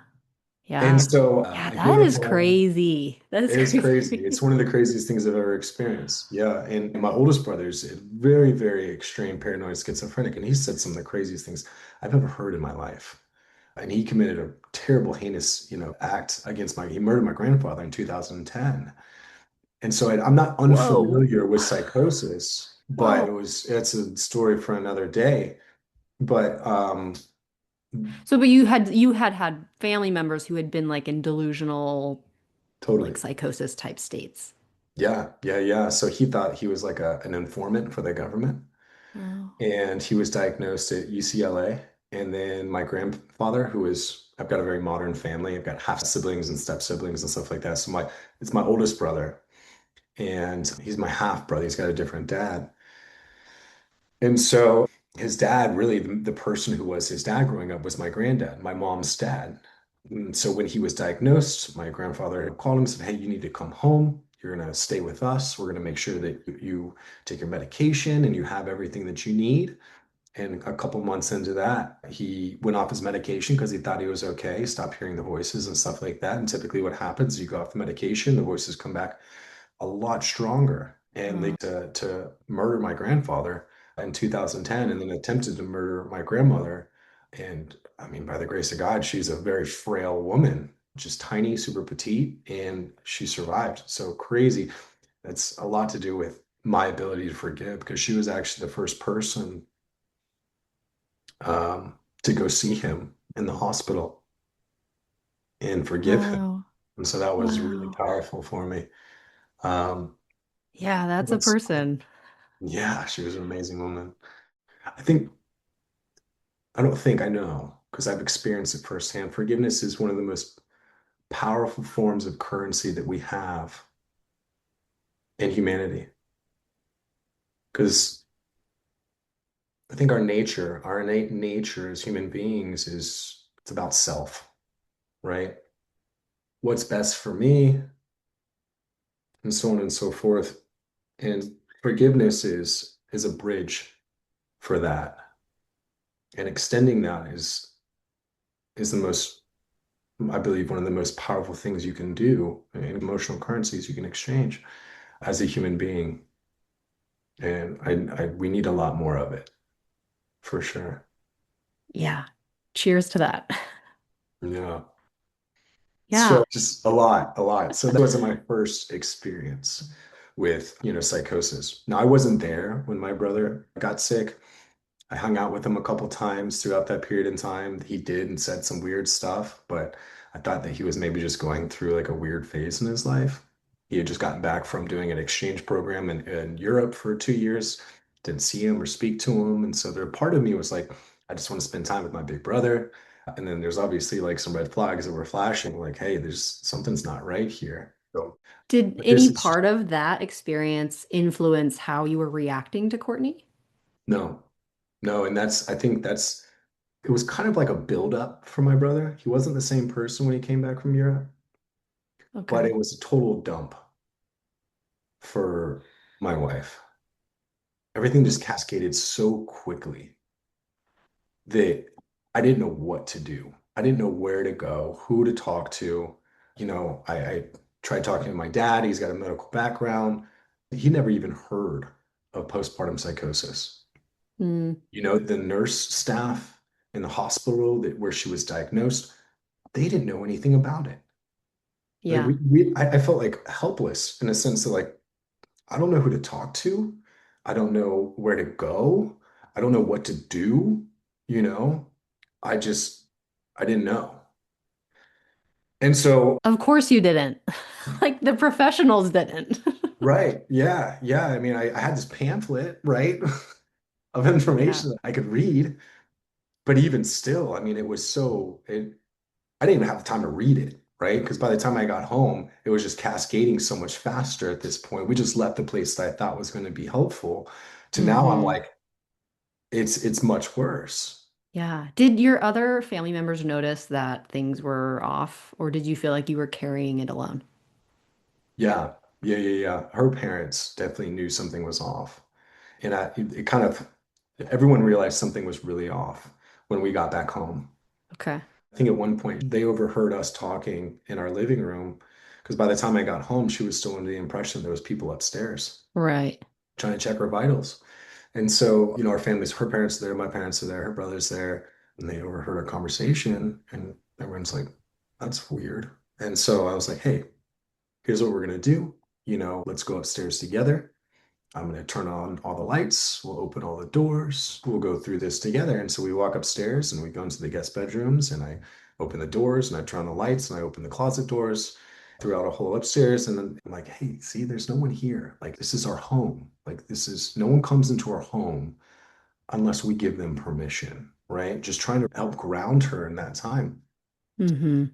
And Yeah. so Yeah, I give that her is home. crazy. That is It's crazy. It's crazy. one of the craziest things I've ever experienced. Yeah. And my oldest brother is a very, very extreme paranoid schizophrenic. And he said some of the craziest things I've ever heard in my life. And he committed a terrible, heinous, act against he murdered my grandfather in 2010. And so I'm not Whoa. unfamiliar with psychosis, but Whoa. it's a story for another day. But So, but you had family members who had been like in delusional, like totally. psychosis type states. Yeah, yeah, yeah. So he thought he was like an informant for the government. Oh. And he was diagnosed at UCLA. And then my grandfather, I've got a very modern family. I've got half siblings and step siblings and stuff like that. So it's my oldest brother, and he's my half brother. He's got a different dad. And so his dad, really, the person who was his dad growing up was my granddad, my mom's dad. And so when he was diagnosed, my grandfather called him and said, hey, you need to come home. You're going to stay with us. We're going to make sure that you take your medication and you have everything that you need. And a couple months into that, he went off his medication because he thought he was okay, stopped hearing the voices and stuff like that. And typically, what happens, you go off the medication, the voices come back a lot stronger. And they Oh. to murder my grandfather in 2010, and then attempted to murder my grandmother. And I mean, by the grace of God, she's a very frail woman, just tiny, super petite, and she survived. So crazy. That's a lot to do with my ability to forgive, because she was actually the first person to go see him in the hospital and forgive him. Wow. And so that was really Wow. powerful for me. Um, Yeah, that's a what's, person. yeah, she was an amazing woman. I think, I don't think I know, because I've experienced it firsthand. Forgiveness is one of the most powerful forms of currency that we have in humanity. Because I think our innate nature as human beings it's about self, right? What's best for me, and so on and so forth. And forgiveness is a bridge for that. And extending that is the most, I believe, one of the most powerful things you can do, and emotional currencies you can exchange as a human being. And we need a lot more of it, for sure. Yeah. Cheers to that. Yeah. Yeah. So just a lot, a lot. So that wasn't my first experience with, psychosis. Now, I wasn't there when my brother got sick. I hung out with him a couple times throughout that period in time. He did and said some weird stuff, but I thought that he was maybe just going through like a weird phase in his life. He had just gotten back from doing an exchange program in Europe for 2 years, didn't see him or speak to him. And so there, part of me was like, I just want to spend time with my big brother. And then there's obviously like some red flags that were flashing, like, hey, there's something's not right here. So, Did but this any is part of that experience influence how you were reacting to Courtney? no, no. And I think it was kind of like a buildup for my brother. He wasn't the same person when he came back from Europe, but Okay. it was a total dump for my wife. Everything Mm. just cascaded so quickly that I didn't know what to do. I didn't know where to go, who to talk to. I tried talking to my dad. He's got a medical background. He never even heard of postpartum psychosis. Mm. The nurse staff in the hospital where she was diagnosed, they didn't know anything about it. Like Yeah. I felt like helpless in a sense that, like, I don't know who to talk to. I don't know where to go. I don't know what to do. You know, I just, I didn't know. And so, Of course you didn't. Like the professionals didn't. right. Yeah. Yeah. I mean, I had this pamphlet, right, of Yeah. information that I could read. But even still, I mean, I didn't even have the time to read it, right? Because by the time I got home, it was just cascading so much faster at this point. We just left the place that I thought was going to be helpful to now I'm Hmm. like, it's much worse. Yeah. Did your other family members notice that things were off, or did you feel like you were carrying it alone? Yeah. Yeah. Her parents definitely knew something was off. And it kind of, everyone realized something was really off when we got back home. Okay. I think at one point they overheard us talking in our living room because by the time I got home, she was still under the impression there was people upstairs Right. trying to check her vitals. And so, our family's, her parents are there, my parents are there, her brother's there, and they overheard our conversation, and everyone's like, that's weird. And so I was like, hey, here's what we're gonna do. Let's go upstairs together. I'm going to turn on all the lights. We'll open all the doors. We'll go through this together. And so we walk upstairs and we go into the guest bedrooms and I open the doors and I turn on the lights and I open the closet doors throughout a whole upstairs. And then I'm like, hey, see, there's no one here. Like, this is our home. Like, no one comes into our home unless we give them permission, right? Just trying to help ground her in that time. Mm-hmm.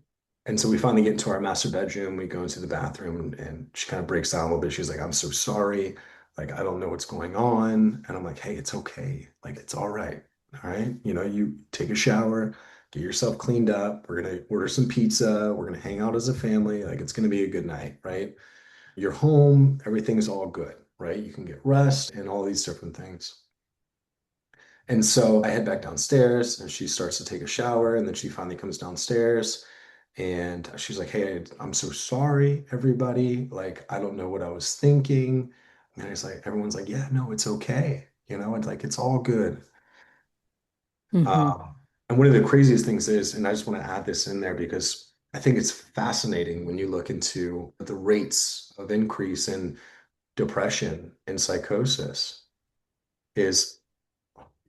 And so we finally get into our master bedroom. We go into the bathroom and she kind of breaks down a little bit. She's like, I'm so sorry. Like, I don't know what's going on. And I'm like, hey, it's okay. Like, it's all right. All right. You take a shower, get yourself cleaned up. We're going to order some pizza. We're going to hang out as a family. Like, it's going to be a good night, right? You're home. Everything's all good, right? You can get rest and all these different things. And so I head back downstairs and she starts to take a shower. And then she finally comes downstairs. And she's like, hey, I'm so sorry, everybody. Like, I don't know what I was thinking. And it's like, everyone's like, yeah, no, it's okay. It's like, it's all good. Mm-hmm. And one of the craziest things is, and I just want to add this in there because I think it's fascinating when you look into the rates of increase in depression and psychosis, is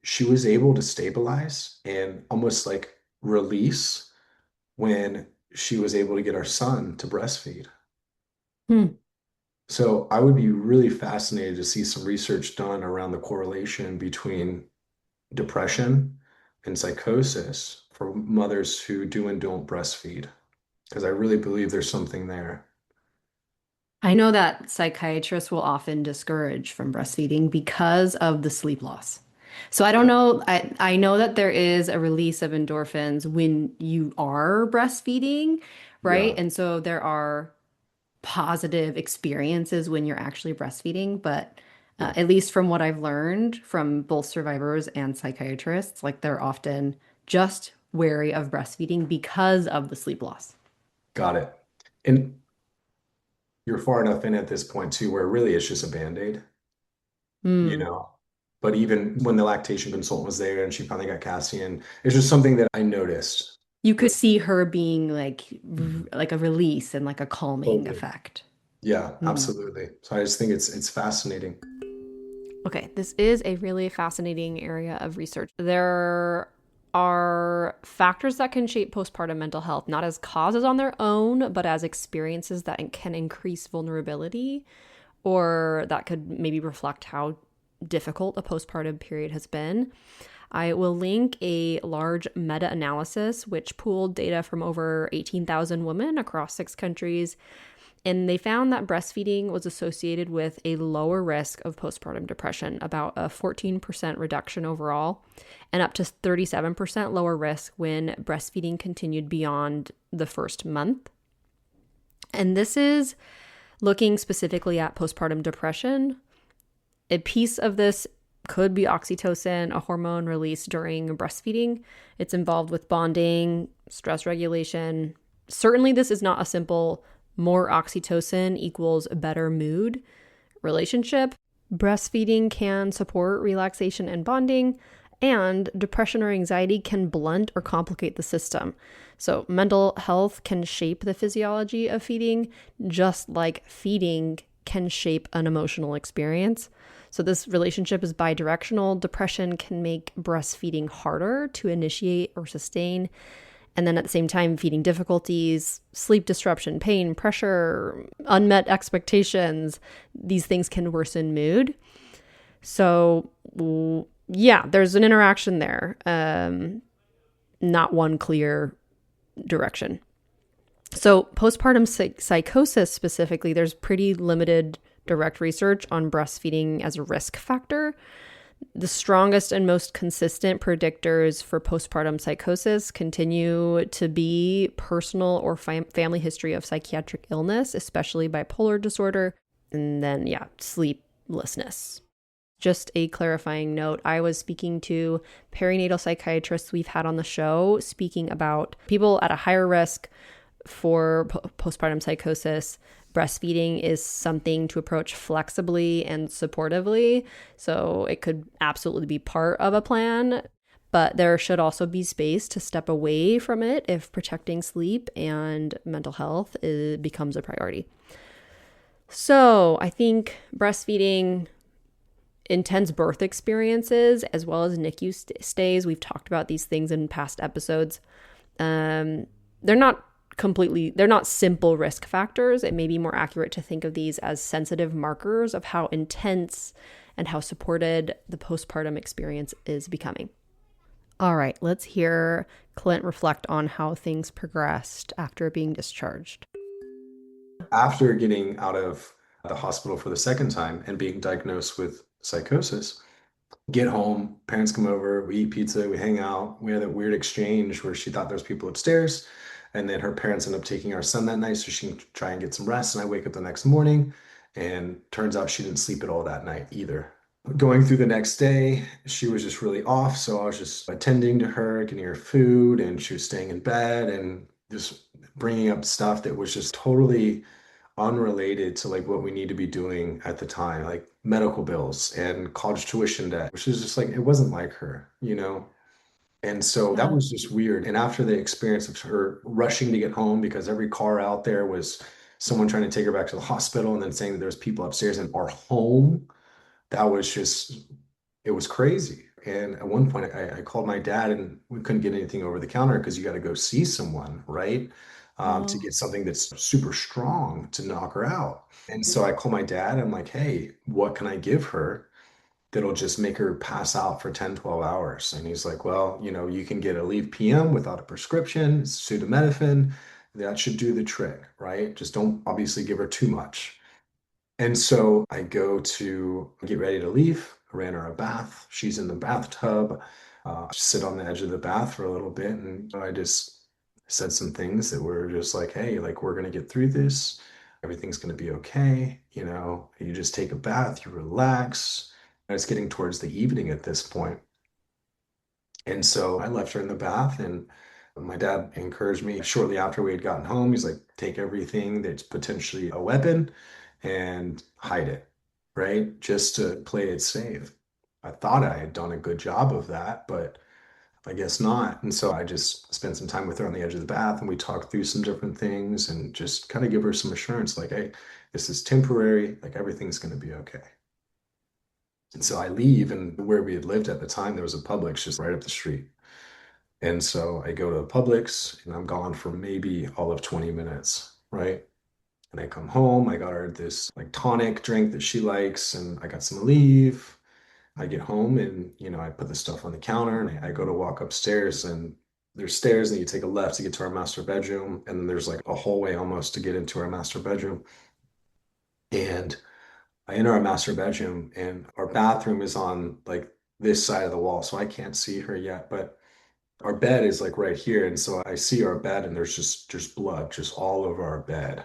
she was able to stabilize and almost like release when she was able to get our son to breastfeed. Hmm. So I would be really fascinated to see some research done around the correlation between depression and psychosis for mothers who do and don't breastfeed, because I really believe there's something there. I know that psychiatrists will often discourage from breastfeeding because of the sleep loss. So I don't Yeah. know. I know that there is a release of endorphins when you are breastfeeding, right? Yeah. And so there are positive experiences when you're actually breastfeeding. But Yeah. at least from what I've learned from both survivors and psychiatrists, like they're often just wary of breastfeeding because of the sleep loss. Got it. And you're far enough in at this point too, where really it's just a Band-Aid, you Hmm. know. But even when the lactation consultant was there and she finally got Cassian, it's just something that I noticed. You could see her being like a release and like a calming Totally. effect. Yeah, Hmm. absolutely. So I just think it's fascinating. Okay, this is a really fascinating area of research. There are factors that can shape postpartum mental health, not as causes on their own, but as experiences that can increase vulnerability or that could maybe reflect how difficult a postpartum period has been. I will link a large meta analysis which pooled data from over 18,000 women across 6 countries. And they found that breastfeeding was associated with a lower risk of postpartum depression, about a 14% reduction overall, and up to 37% lower risk when breastfeeding continued beyond the first month. And this is looking specifically at postpartum depression. A piece of this could be oxytocin, a hormone released during breastfeeding. It's involved with bonding, stress regulation. Certainly, this is not a simple more oxytocin equals better mood relationship. Breastfeeding can support relaxation and bonding, and depression or anxiety can blunt or complicate the system. So, mental health can shape the physiology of feeding, just like feeding can shape an emotional experience. So, this relationship is bidirectional. Depression can make breastfeeding harder to initiate or sustain. And then at the same time, feeding difficulties, sleep disruption, pain, pressure, unmet expectations, these things can worsen mood. So, yeah, there's an interaction there, not one clear direction. So, postpartum psychosis specifically, there's pretty limited direct research on breastfeeding as a risk factor. The strongest and most consistent predictors for postpartum psychosis continue to be personal or family history of psychiatric illness, especially bipolar disorder, and then, yeah, sleeplessness. Just a clarifying note, I was speaking to perinatal psychiatrists we've had on the show, speaking about people at a higher risk for postpartum psychosis. Breastfeeding is something to approach flexibly and supportively. So it could absolutely be part of a plan, but there should also be space to step away from it if protecting sleep and mental health becomes a priority. So I think breastfeeding, intense birth experiences, as well as NICU stays, we've talked about these things in past episodes. They're not simple risk factors. It may be more accurate to think of these as sensitive markers of how intense and how supported the postpartum experience is becoming. All right, let's hear Clint reflect on how things progressed after being discharged. After getting out of the hospital for the second time and being diagnosed with psychosis, get home, parents come over, we eat pizza, we hang out. We had that weird exchange where she thought there was people upstairs, and then her parents end up taking our son that night so she can try and get some rest. And I wake up the next morning, and turns out she didn't sleep at all that night either. Going through the next day, she was just really off, so I was just attending to her, getting her food, and she was staying in bed and just bringing up stuff that was just totally unrelated to like what we need to be doing at the time, like medical bills and college tuition debt, which is just like, it wasn't like her, you know? And so that Yeah. was just weird. And after the experience of her rushing to get home because every car out there was someone trying to take her back to the hospital and then saying that there was people upstairs in our home, that was just, it was crazy. And at one point, I called my dad and we couldn't get anything over the counter because you got to go see someone, right? To Oh. get something that's super strong to knock her out. And so I call my dad. I'm like, hey, what can I give her that'll just make her pass out for 10, 12 hours? And he's like, well, you can get a Aleve PM without a prescription, it's acetaminophen. That should do the trick, right? Just don't obviously give her too much. And so I go to get ready to leave. I ran her a bath. She's in the bathtub. Sit on the edge of the bath for a little bit. And I just said some things that were just like, hey, like, we're going to get through this. Everything's going to be okay. You just take a bath, you relax. And it's getting towards the evening at this point. And so I left her in the bath, and my dad encouraged me shortly after we had gotten home. He's like, take everything that's potentially a weapon and hide it, right? Just to play it safe. I thought I had done a good job of that, but I guess not. And so I just spent some time with her on the edge of the bath and we talked through some different things and just kind of give her some assurance like, hey, this is temporary, like everything's going to be okay. And so I leave, and where we had lived at the time, there was a Publix just right up the street. And so I go to a Publix and I'm gone for maybe all of 20 minutes, right? And I come home, I got her this like tonic drink that she likes, and I got some Aleve. I get home and, I put the stuff on the counter and I go to walk upstairs, and there's stairs and you take a left to get to our master bedroom. And then there's like a hallway almost to get into our master bedroom. And I enter our master bedroom and our bathroom is on like this side of the wall. So I can't see her yet, but our bed is like right here. And so I see our bed and there's blood just all over our bed.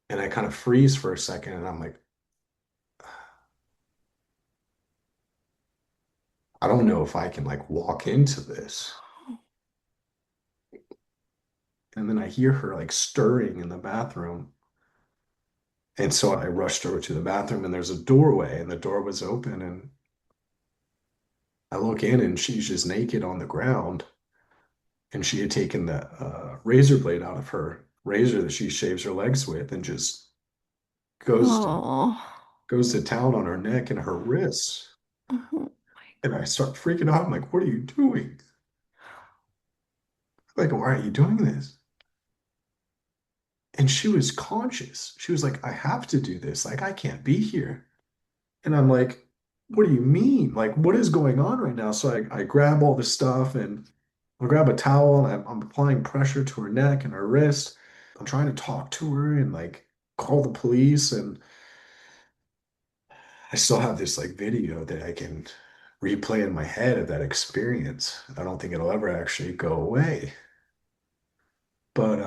And I kind of freeze for a second and I'm like, I don't know if I can like walk into this. And then I hear her like stirring in the bathroom. And so I rushed over to the bathroom and there's a doorway and the door was open. And I look in and she's just naked on the ground. And she had taken the razor blade out of her razor that she shaves her legs with and just goes Oh. goes to town on her neck and her wrists. Oh And I start freaking out. I'm like, what are you doing? Like, why are you doing this? And she was conscious. She was like, I have to do this. Like, I can't be here. And I'm like, what do you mean? Like, what is going on right now? So I grab all this stuff and I grab a towel and I'm applying pressure to her neck and her wrist. I'm trying to talk to her and like call the police. And I still have this like video that I can replay in my head of that experience. I don't think it'll ever actually go away. But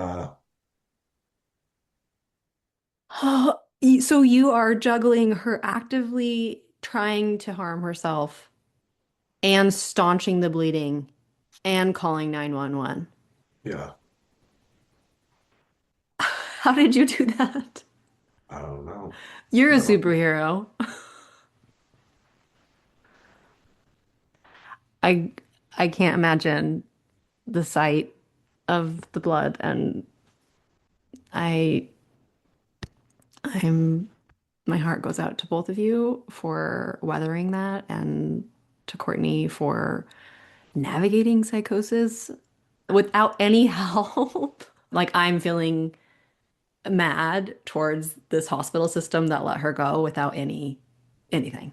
So you are juggling her actively trying to harm herself and staunching the bleeding and calling 911. yeah, How did you do that? I don't know. You're a I don't superhero. I I can't imagine the sight of the blood, and I I'm my heart goes out to both of you for weathering that and to Courtney for navigating psychosis without any help. Like I'm feeling mad towards this hospital system that let her go without anything.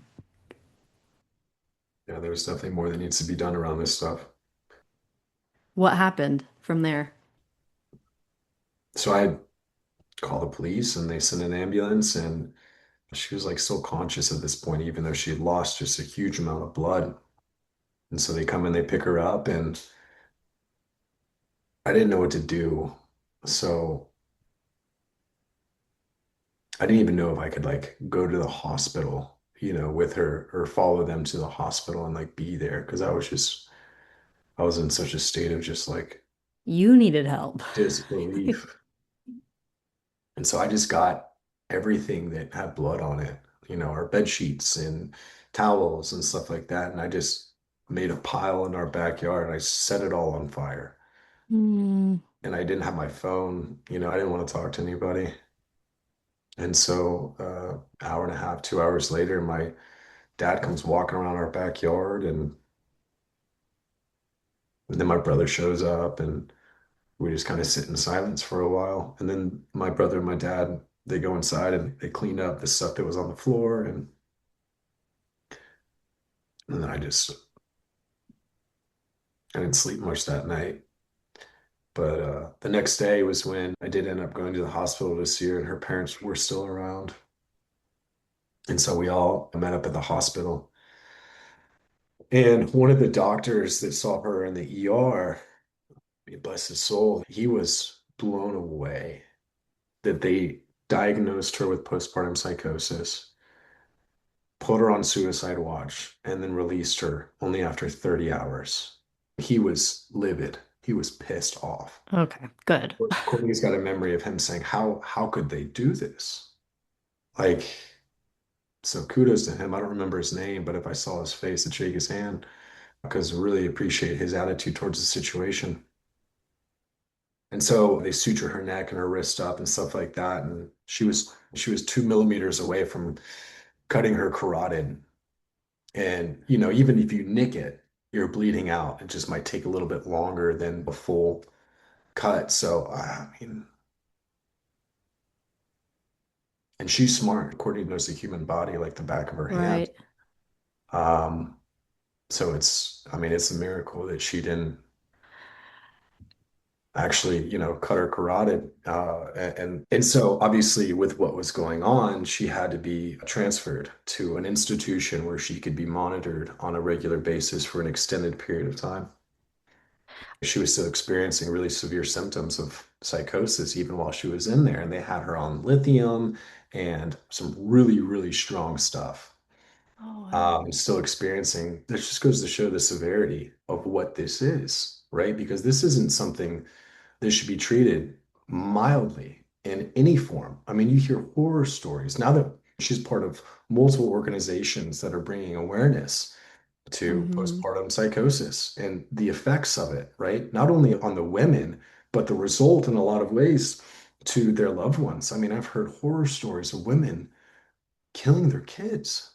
Yeah, there's definitely more that needs to be done around this stuff. What happened from there? So I called the police and they sent an ambulance and she was like still conscious at this point, even though she had lost just a huge amount of blood. And so they come and they pick her up and I didn't know what to do. So I didn't even know if I could like go to the hospital, with her or follow them to the hospital and like be there because I was in such a state of just like You needed help. disbelief. And so I just got everything that had blood on it, our bed sheets and towels and stuff like that. And I just made a pile in our backyard and I set it all on fire. Hmm. And I didn't have my phone, I didn't want to talk to anybody. And so, hour and a half, 2 hours later, my dad comes walking around our backyard, and then my brother shows up, and we just kind of sit in silence for a while. And then my brother and my dad, they go inside and they clean up the stuff that was on the floor, and then I didn't sleep much that night. But the next day was when I did end up going to the hospital to see her, and her parents were still around. And so we all met up at the hospital. And one of the doctors that saw her in the ER, bless his soul, he was blown away that they diagnosed her with postpartum psychosis, put her on suicide watch, and then released her only after 30 hours. He was livid. He was pissed off. Okay, good. Courtney's got a memory of him saying, how could they do this? Like, so kudos to him. I don't remember his name, but if I saw his face, I'd shake his hand because I really appreciate his attitude towards the situation. And so they suture her neck and her wrist up and stuff like that. And she was 2 millimeters away from cutting her carotid. And even if you nick it, you're bleeding out. It just might take a little bit longer than a full cut. So I mean, and she's smart. Courtney knows the human body like the back of her hand. Right. Um, so I mean, it's a miracle that she didn't actually, cut her carotid. And so obviously with what was going on, she had to be transferred to an institution where she could be monitored on a regular basis for an extended period of time. She was still experiencing really severe symptoms of psychosis even while she was in there, and they had her on lithium and some really, really strong stuff. Oh, wow. Still experiencing, that just goes to show the severity of what this is, right? Because this isn't something this should be treated mildly in any form. I mean, you hear horror stories now that she's part of multiple organizations that are bringing awareness to Hmm. postpartum psychosis and the effects of it, right? Not only on the women, but the result in a lot of ways to their loved ones. I mean, I've heard horror stories of women killing their kids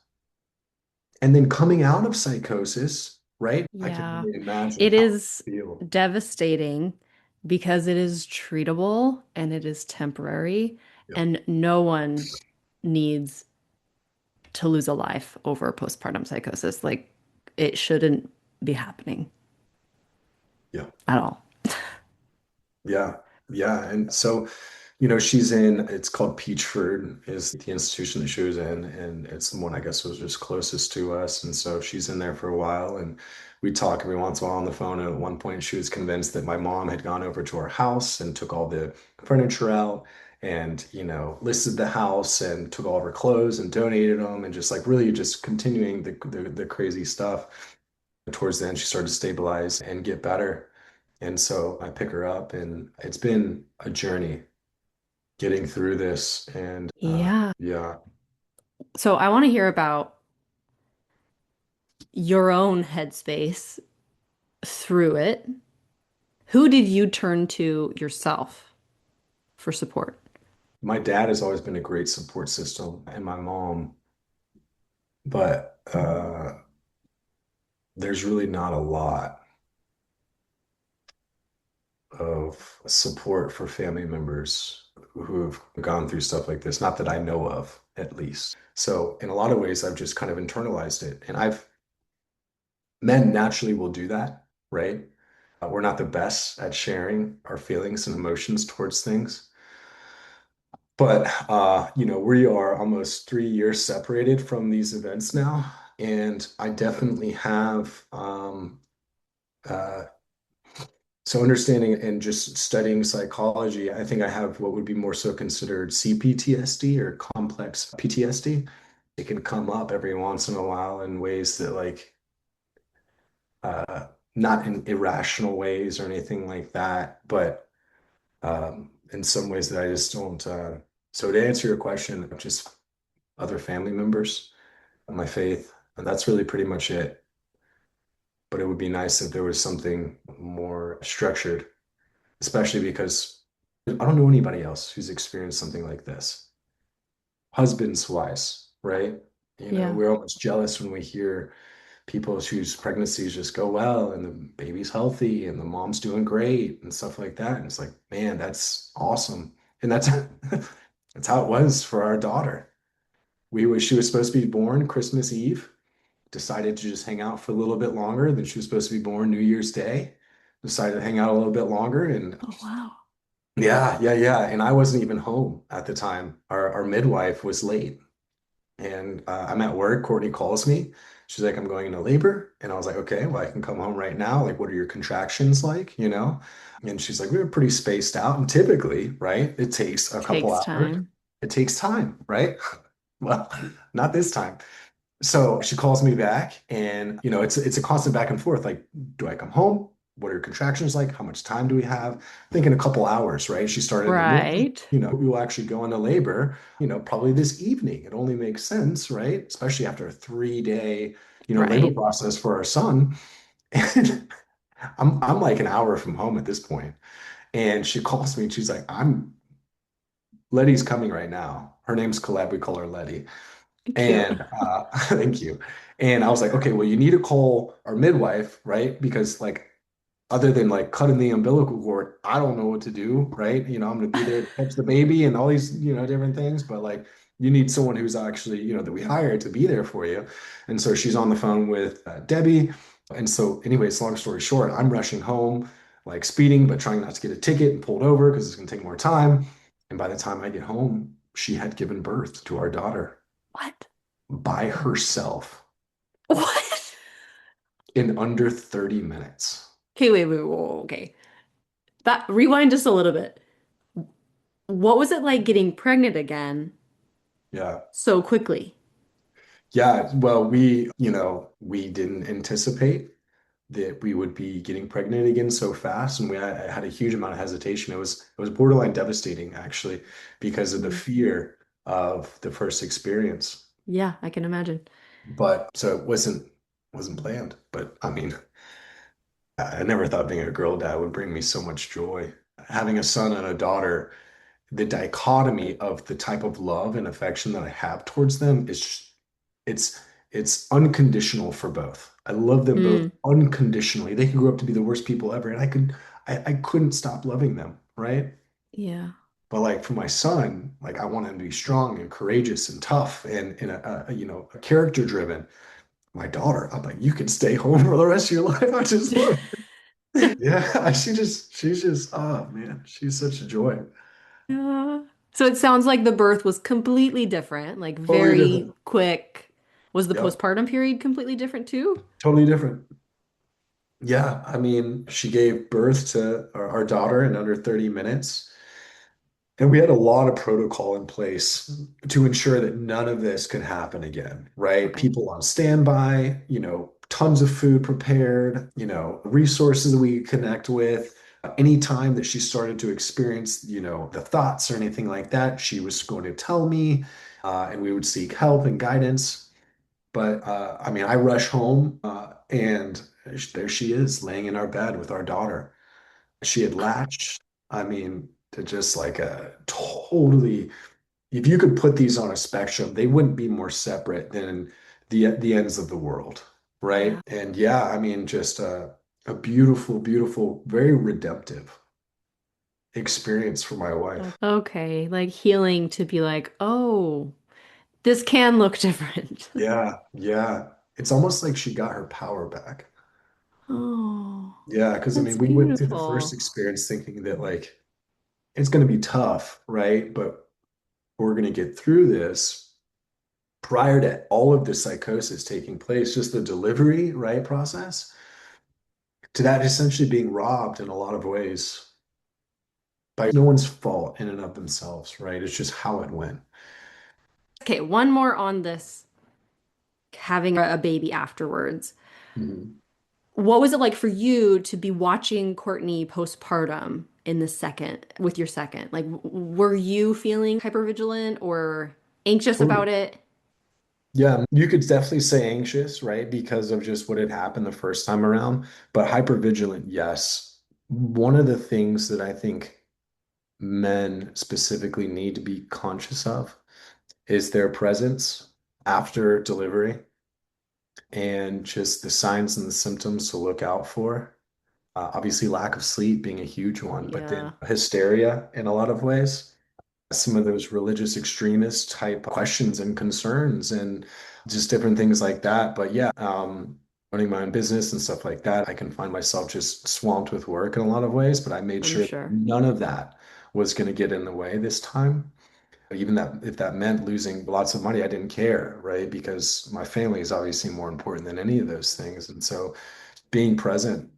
and then coming out of psychosis, right? I can Yeah. only imagine It how is they feel. devastating because it is treatable and it is temporary, Yeah, and no one needs to lose a life over postpartum psychosis. Like, it shouldn't be happening yeah, at all. yeah, yeah. And so She's in, it's called Peachford is the institution that she was in, and it's the one I guess was just closest to us. And so she's in there for a while, and we talk every once in a while on the phone. And at one point, she was convinced that my mom had gone over to our house and took all the furniture out and, listed the house and took all of her clothes and donated them and just like really just continuing the crazy stuff. Towards the end, she started to stabilize and get better. And so I pick her up, and it's been a journey getting through this. And Yeah. yeah, So I want to hear about your own headspace through it. Who did you turn to yourself for support? my dad has always been a great support system and my mom, but there's really not a lot of support for family members who have gone through stuff like this, not that I know of, at least. So in a lot of ways, I've just kind of internalized it. And men naturally will do that, right? We're not the best at sharing our feelings and emotions towards things. But we are almost 3 years separated from these events now, and I definitely have uh, so understanding and just studying psychology, I think I have what would be more so considered CPTSD or complex PTSD. It can come up every once in a while in ways that not in irrational ways or anything like that, but in some ways that I just don't. So to answer your question, just other family members, my faith, and that's really pretty much it. But it would be nice if there was something more structured, especially because I don't know anybody else who's experienced something like this. Husbands wise, right? Yeah. We're almost jealous when we hear people whose pregnancies just go well and the baby's healthy and the mom's doing great and stuff like that. And it's like, man, that's awesome. And that's that's how it was for our daughter. She was supposed to be born Christmas Eve, decided to just hang out for a little bit longer. Then she was supposed to be born New Year's Day, decided to hang out a little bit longer. And Oh, wow. yeah, yeah, yeah. And I wasn't even home at the time. Our midwife was late. And I'm at work. Courtney calls me. She's like, I'm going into labor. And I was like, okay, well, I can come home right now. Like, what are your contractions like? And she's like, we were pretty spaced out. And typically, right, it takes a couple Takes hours. time. It takes time, right? Well, not this time. So she calls me back, and it's a constant back and forth. Like, do I come home? What are your contractions like? How much time do we have? I think in a couple hours, right? She started in the morning. Right. We will actually go into labor, probably this evening. It only makes sense, right? Especially after a 3-day, labor Right. process for our son. And I'm like an hour from home at this point. And she calls me and she's like, Letty's coming right now. Her name's Colette. We call her Letty. Cute. And thank you. And I was like, okay, well, you need to call our midwife, right? Because like other than like cutting the umbilical cord, I don't know what to do, right? I'm gonna be there to catch the baby and all these, different things, but like you need someone who's actually, that we hired to be there for you. And so she's on the phone with Debbie. And so, anyways, long story short, I'm rushing home, like speeding, but trying not to get a ticket and pulled over because it's gonna take more time. And by the time I get home, she had given birth to our daughter What? by herself What? in under 30 minutes. Okay, wait, wait, whoa, okay. That rewind just a little bit. What was it like getting pregnant again Yeah. so quickly? Yeah. Well, we didn't anticipate that we would be getting pregnant again so fast. And I had a huge amount of hesitation. It was borderline devastating actually because of the Mm. fear of the first experience. Yeah, I can imagine. But so it wasn't planned. But I mean, I never thought being a girl dad would bring me so much joy. Having a son and a daughter, the dichotomy of the type of love and affection that I have towards them is it's it's unconditional for both. I love them both Mm, unconditionally. They could grow up to be the worst people ever, and I couldn't stop loving them, right? yeah. But like for my son, like I want him to be strong and courageous and tough and a character driven. My daughter, I'm like, you can stay home for the rest of your life. I just love. Yeah, she's just, oh man, she's such a joy. Yeah. So it sounds like the birth was completely different, like Totally very different. quick. Was the Yep. postpartum period completely different too? Totally different. Yeah. I mean, she gave birth to our daughter in under 30 minutes. And we had a lot of protocol in place to ensure that none of this could happen again, right? Okay. People on standby, tons of food prepared, resources that we could connect with. Anytime that she started to experience, the thoughts or anything like that, she was going to tell me, and we would seek help and guidance. But I mean, I rush home, and there she is laying in our bed with our daughter. She had latched, I mean, to just like a totally, if you could put these on a spectrum, they wouldn't be more separate than the ends of the world, Yeah. right? And yeah, I mean, just a beautiful, beautiful, very redemptive experience for my wife. Okay. Like healing to be like, oh, this can look different. Yeah, yeah. It's almost like she got her power back. Oh, Yeah, because I that's mean, we went through the first beautiful. experience thinking that like it's going to be tough, right? But we're going to get through this. Prior to all of the psychosis taking place, just the delivery, right, process, to that essentially being robbed in a lot of ways by no one's fault in and of themselves, right? It's just how it went. Okay, one more on this having a baby afterwards. Mhm. What was it like for you to be watching Courtney postpartum in the second with your second? Like, were you feeling hypervigilant or anxious about Totally. it? Yeah, you could definitely say anxious, right? Because of just what had happened the first time around, but hypervigilant, yes. One of the things that I think men specifically need to be conscious of is their presence after delivery and just the signs and the symptoms to look out for. Obviously, lack of sleep being a huge one, but then Yeah, hysteria in a lot of ways. Some of those religious extremist type questions and concerns, and just different things like that. But yeah, running my own business and stuff like that, I can find myself just swamped with work in a lot of ways, but I made I'm sure sure. none of that was going to get in the way this time. Even that, if that meant losing lots of money, I didn't care, right? Because my family is obviously more important than any of those things. And so being present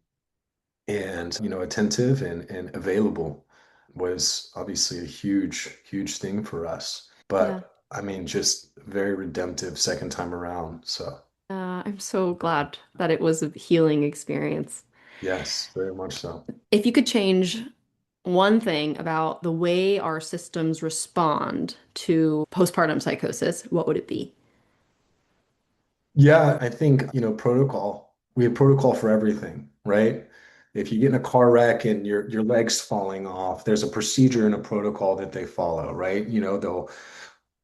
and, attentive and available was obviously a huge, huge thing for us. Yeah. But I mean, just very redemptive second time around. So I'm so glad that it was a healing experience. yes, very much so. If you could change one thing about the way our systems respond to postpartum psychosis, what would it be? Yeah, I think, protocol. We have protocol for everything, right? If you get in a car wreck and your leg's falling off, there's a procedure and a protocol that they follow, right? They'll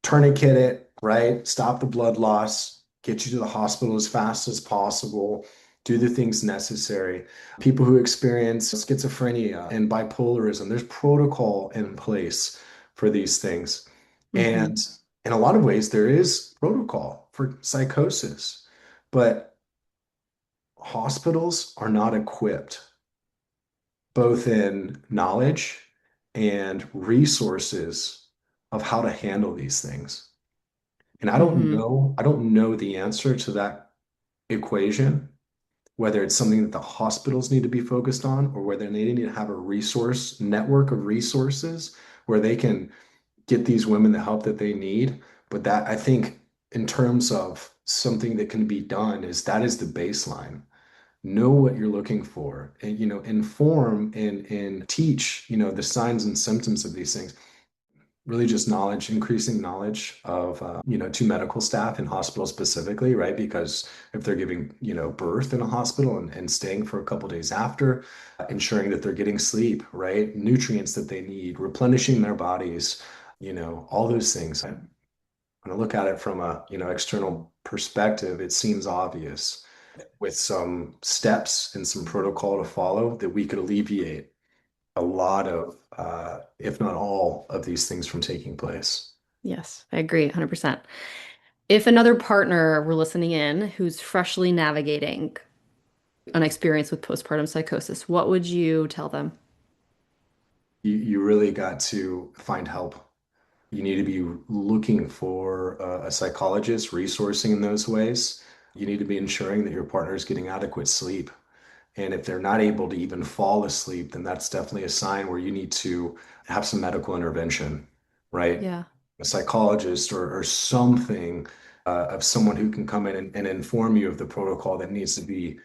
tourniquet it, right? Stop the blood loss, get you to the hospital as fast as possible, do the things necessary. People who experience schizophrenia and bipolarism, there's protocol in place for these things. Hmm. And in a lot of ways, there is protocol for psychosis, but hospitals are not equipped both in knowledge and resources of how to handle these things. And Hmm. I don't know the answer to that equation, whether it's something that the hospitals need to be focused on or whether they need to have a resource network of resources where they can get these women the help that they need. But that I think in terms of something that can be done is that is the baseline. Know what you're looking for and inform and teach, the signs and symptoms of these things really just knowledge, increasing knowledge of, to medical staff in hospitals specifically, right? Because if they're giving, birth in a hospital and staying for a couple days after, ensuring that they're getting sleep, right? Nutrients that they need, replenishing their bodies, all those things. When I look at it from a, external perspective, it seems obvious with some steps and some protocol to follow that we could alleviate a lot of, if not all, of these things from taking place. Yes, I agree 100%. If another partner were listening in who's freshly navigating an experience with postpartum psychosis, what would you tell them? You really got to find help. You need to be looking for a psychologist, resourcing in those ways. You need to be ensuring that your partner is getting adequate sleep. And if they're not able to even fall asleep, then that's definitely a sign where you need to have some medical intervention, right? Yeah. A psychologist or something of someone who can come in and inform you of the protocol that needs to be,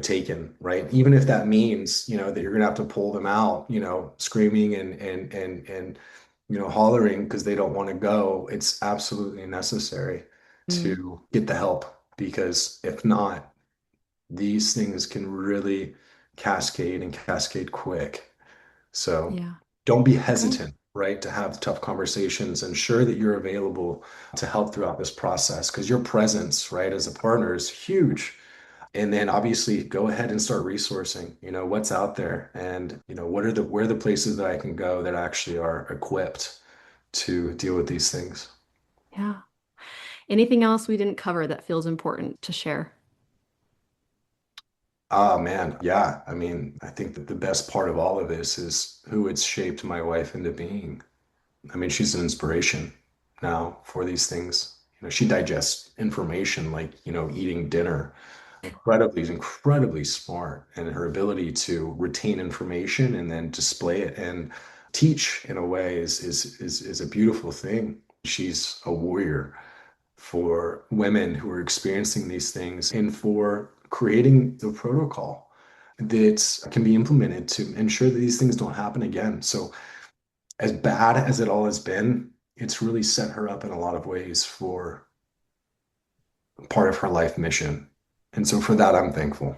taken, right? Even if that means, that you're gonna have to pull them out, screaming and hollering because they don't want to go. It's absolutely necessary Mm, to get the help because if not, these things can really cascade and cascade quick. So yeah. don't be Okay. hesitant, right, to have tough conversations. Ensure that you're available to help throughout this process because your presence, right, as a partner is huge. And then obviously go ahead and start resourcing, what's out there and, where are the places that I can go that actually are equipped to deal with these things. Yeah. Anything else we didn't cover that feels important to share? Oh man, yeah. I mean, I think that the best part of all of this is who it's shaped my wife into being. I mean, she's an inspiration now for these things. She digests information like, eating dinner. Incredibly smart, and her ability to retain information and then display it and teach in a way is a beautiful thing. She's a warrior for women who are experiencing these things and for creating the protocol that can be implemented to ensure that these things don't happen again. So as bad as it all has been, it's really set her up in a lot of ways for part of her life mission. And so for that, I'm thankful.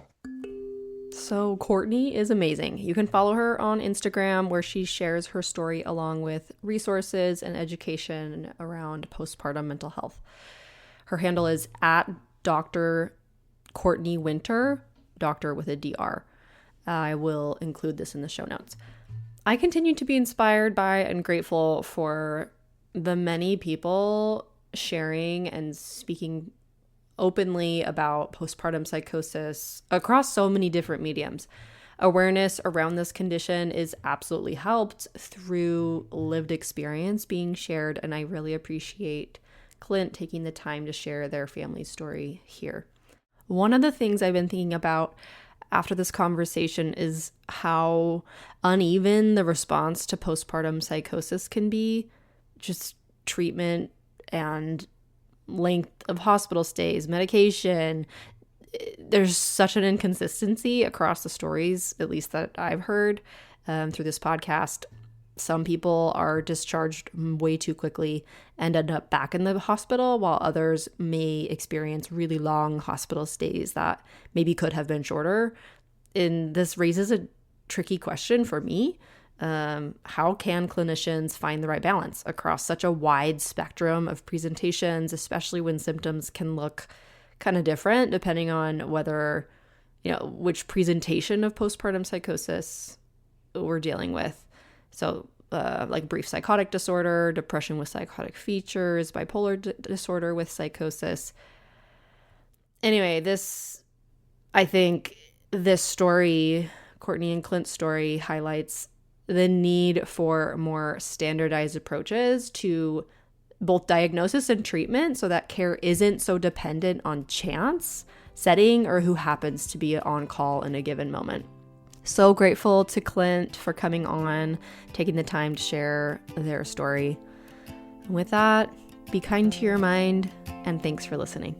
So, Courtney is amazing. You can follow her on Instagram where she shares her story along with resources and education around postpartum mental health. Her handle is at Dr. Courtney Winter, doctor with a DR. I will include this in the show notes. I continue to be inspired by and grateful for the many people sharing and speaking openly about postpartum psychosis across so many different mediums. Awareness around this condition is absolutely helped through lived experience being shared, and I really appreciate Clint taking the time to share their family story here. One of the things I've been thinking about after this conversation is how uneven the response to postpartum psychosis can be. Just treatment and length of hospital stays, medication. There's such an inconsistency across the stories, at least that I've heard through this podcast. Some people are discharged way too quickly and end up back in the hospital, while others may experience really long hospital stays that maybe could have been shorter. And this raises a tricky question for me. How can clinicians find the right balance across such a wide spectrum of presentations, especially when symptoms can look kind of different depending on whether, which presentation of postpartum psychosis we're dealing with? So, like brief psychotic disorder, depression with psychotic features, bipolar disorder with psychosis. Anyway, I think this story, Courtney and Clint's story, highlights the need for more standardized approaches to both diagnosis and treatment so that care isn't so dependent on chance, setting, or who happens to be on call in a given moment. So grateful to Clint for coming on, taking the time to share their story. And with that, be kind to your mind, and thanks for listening.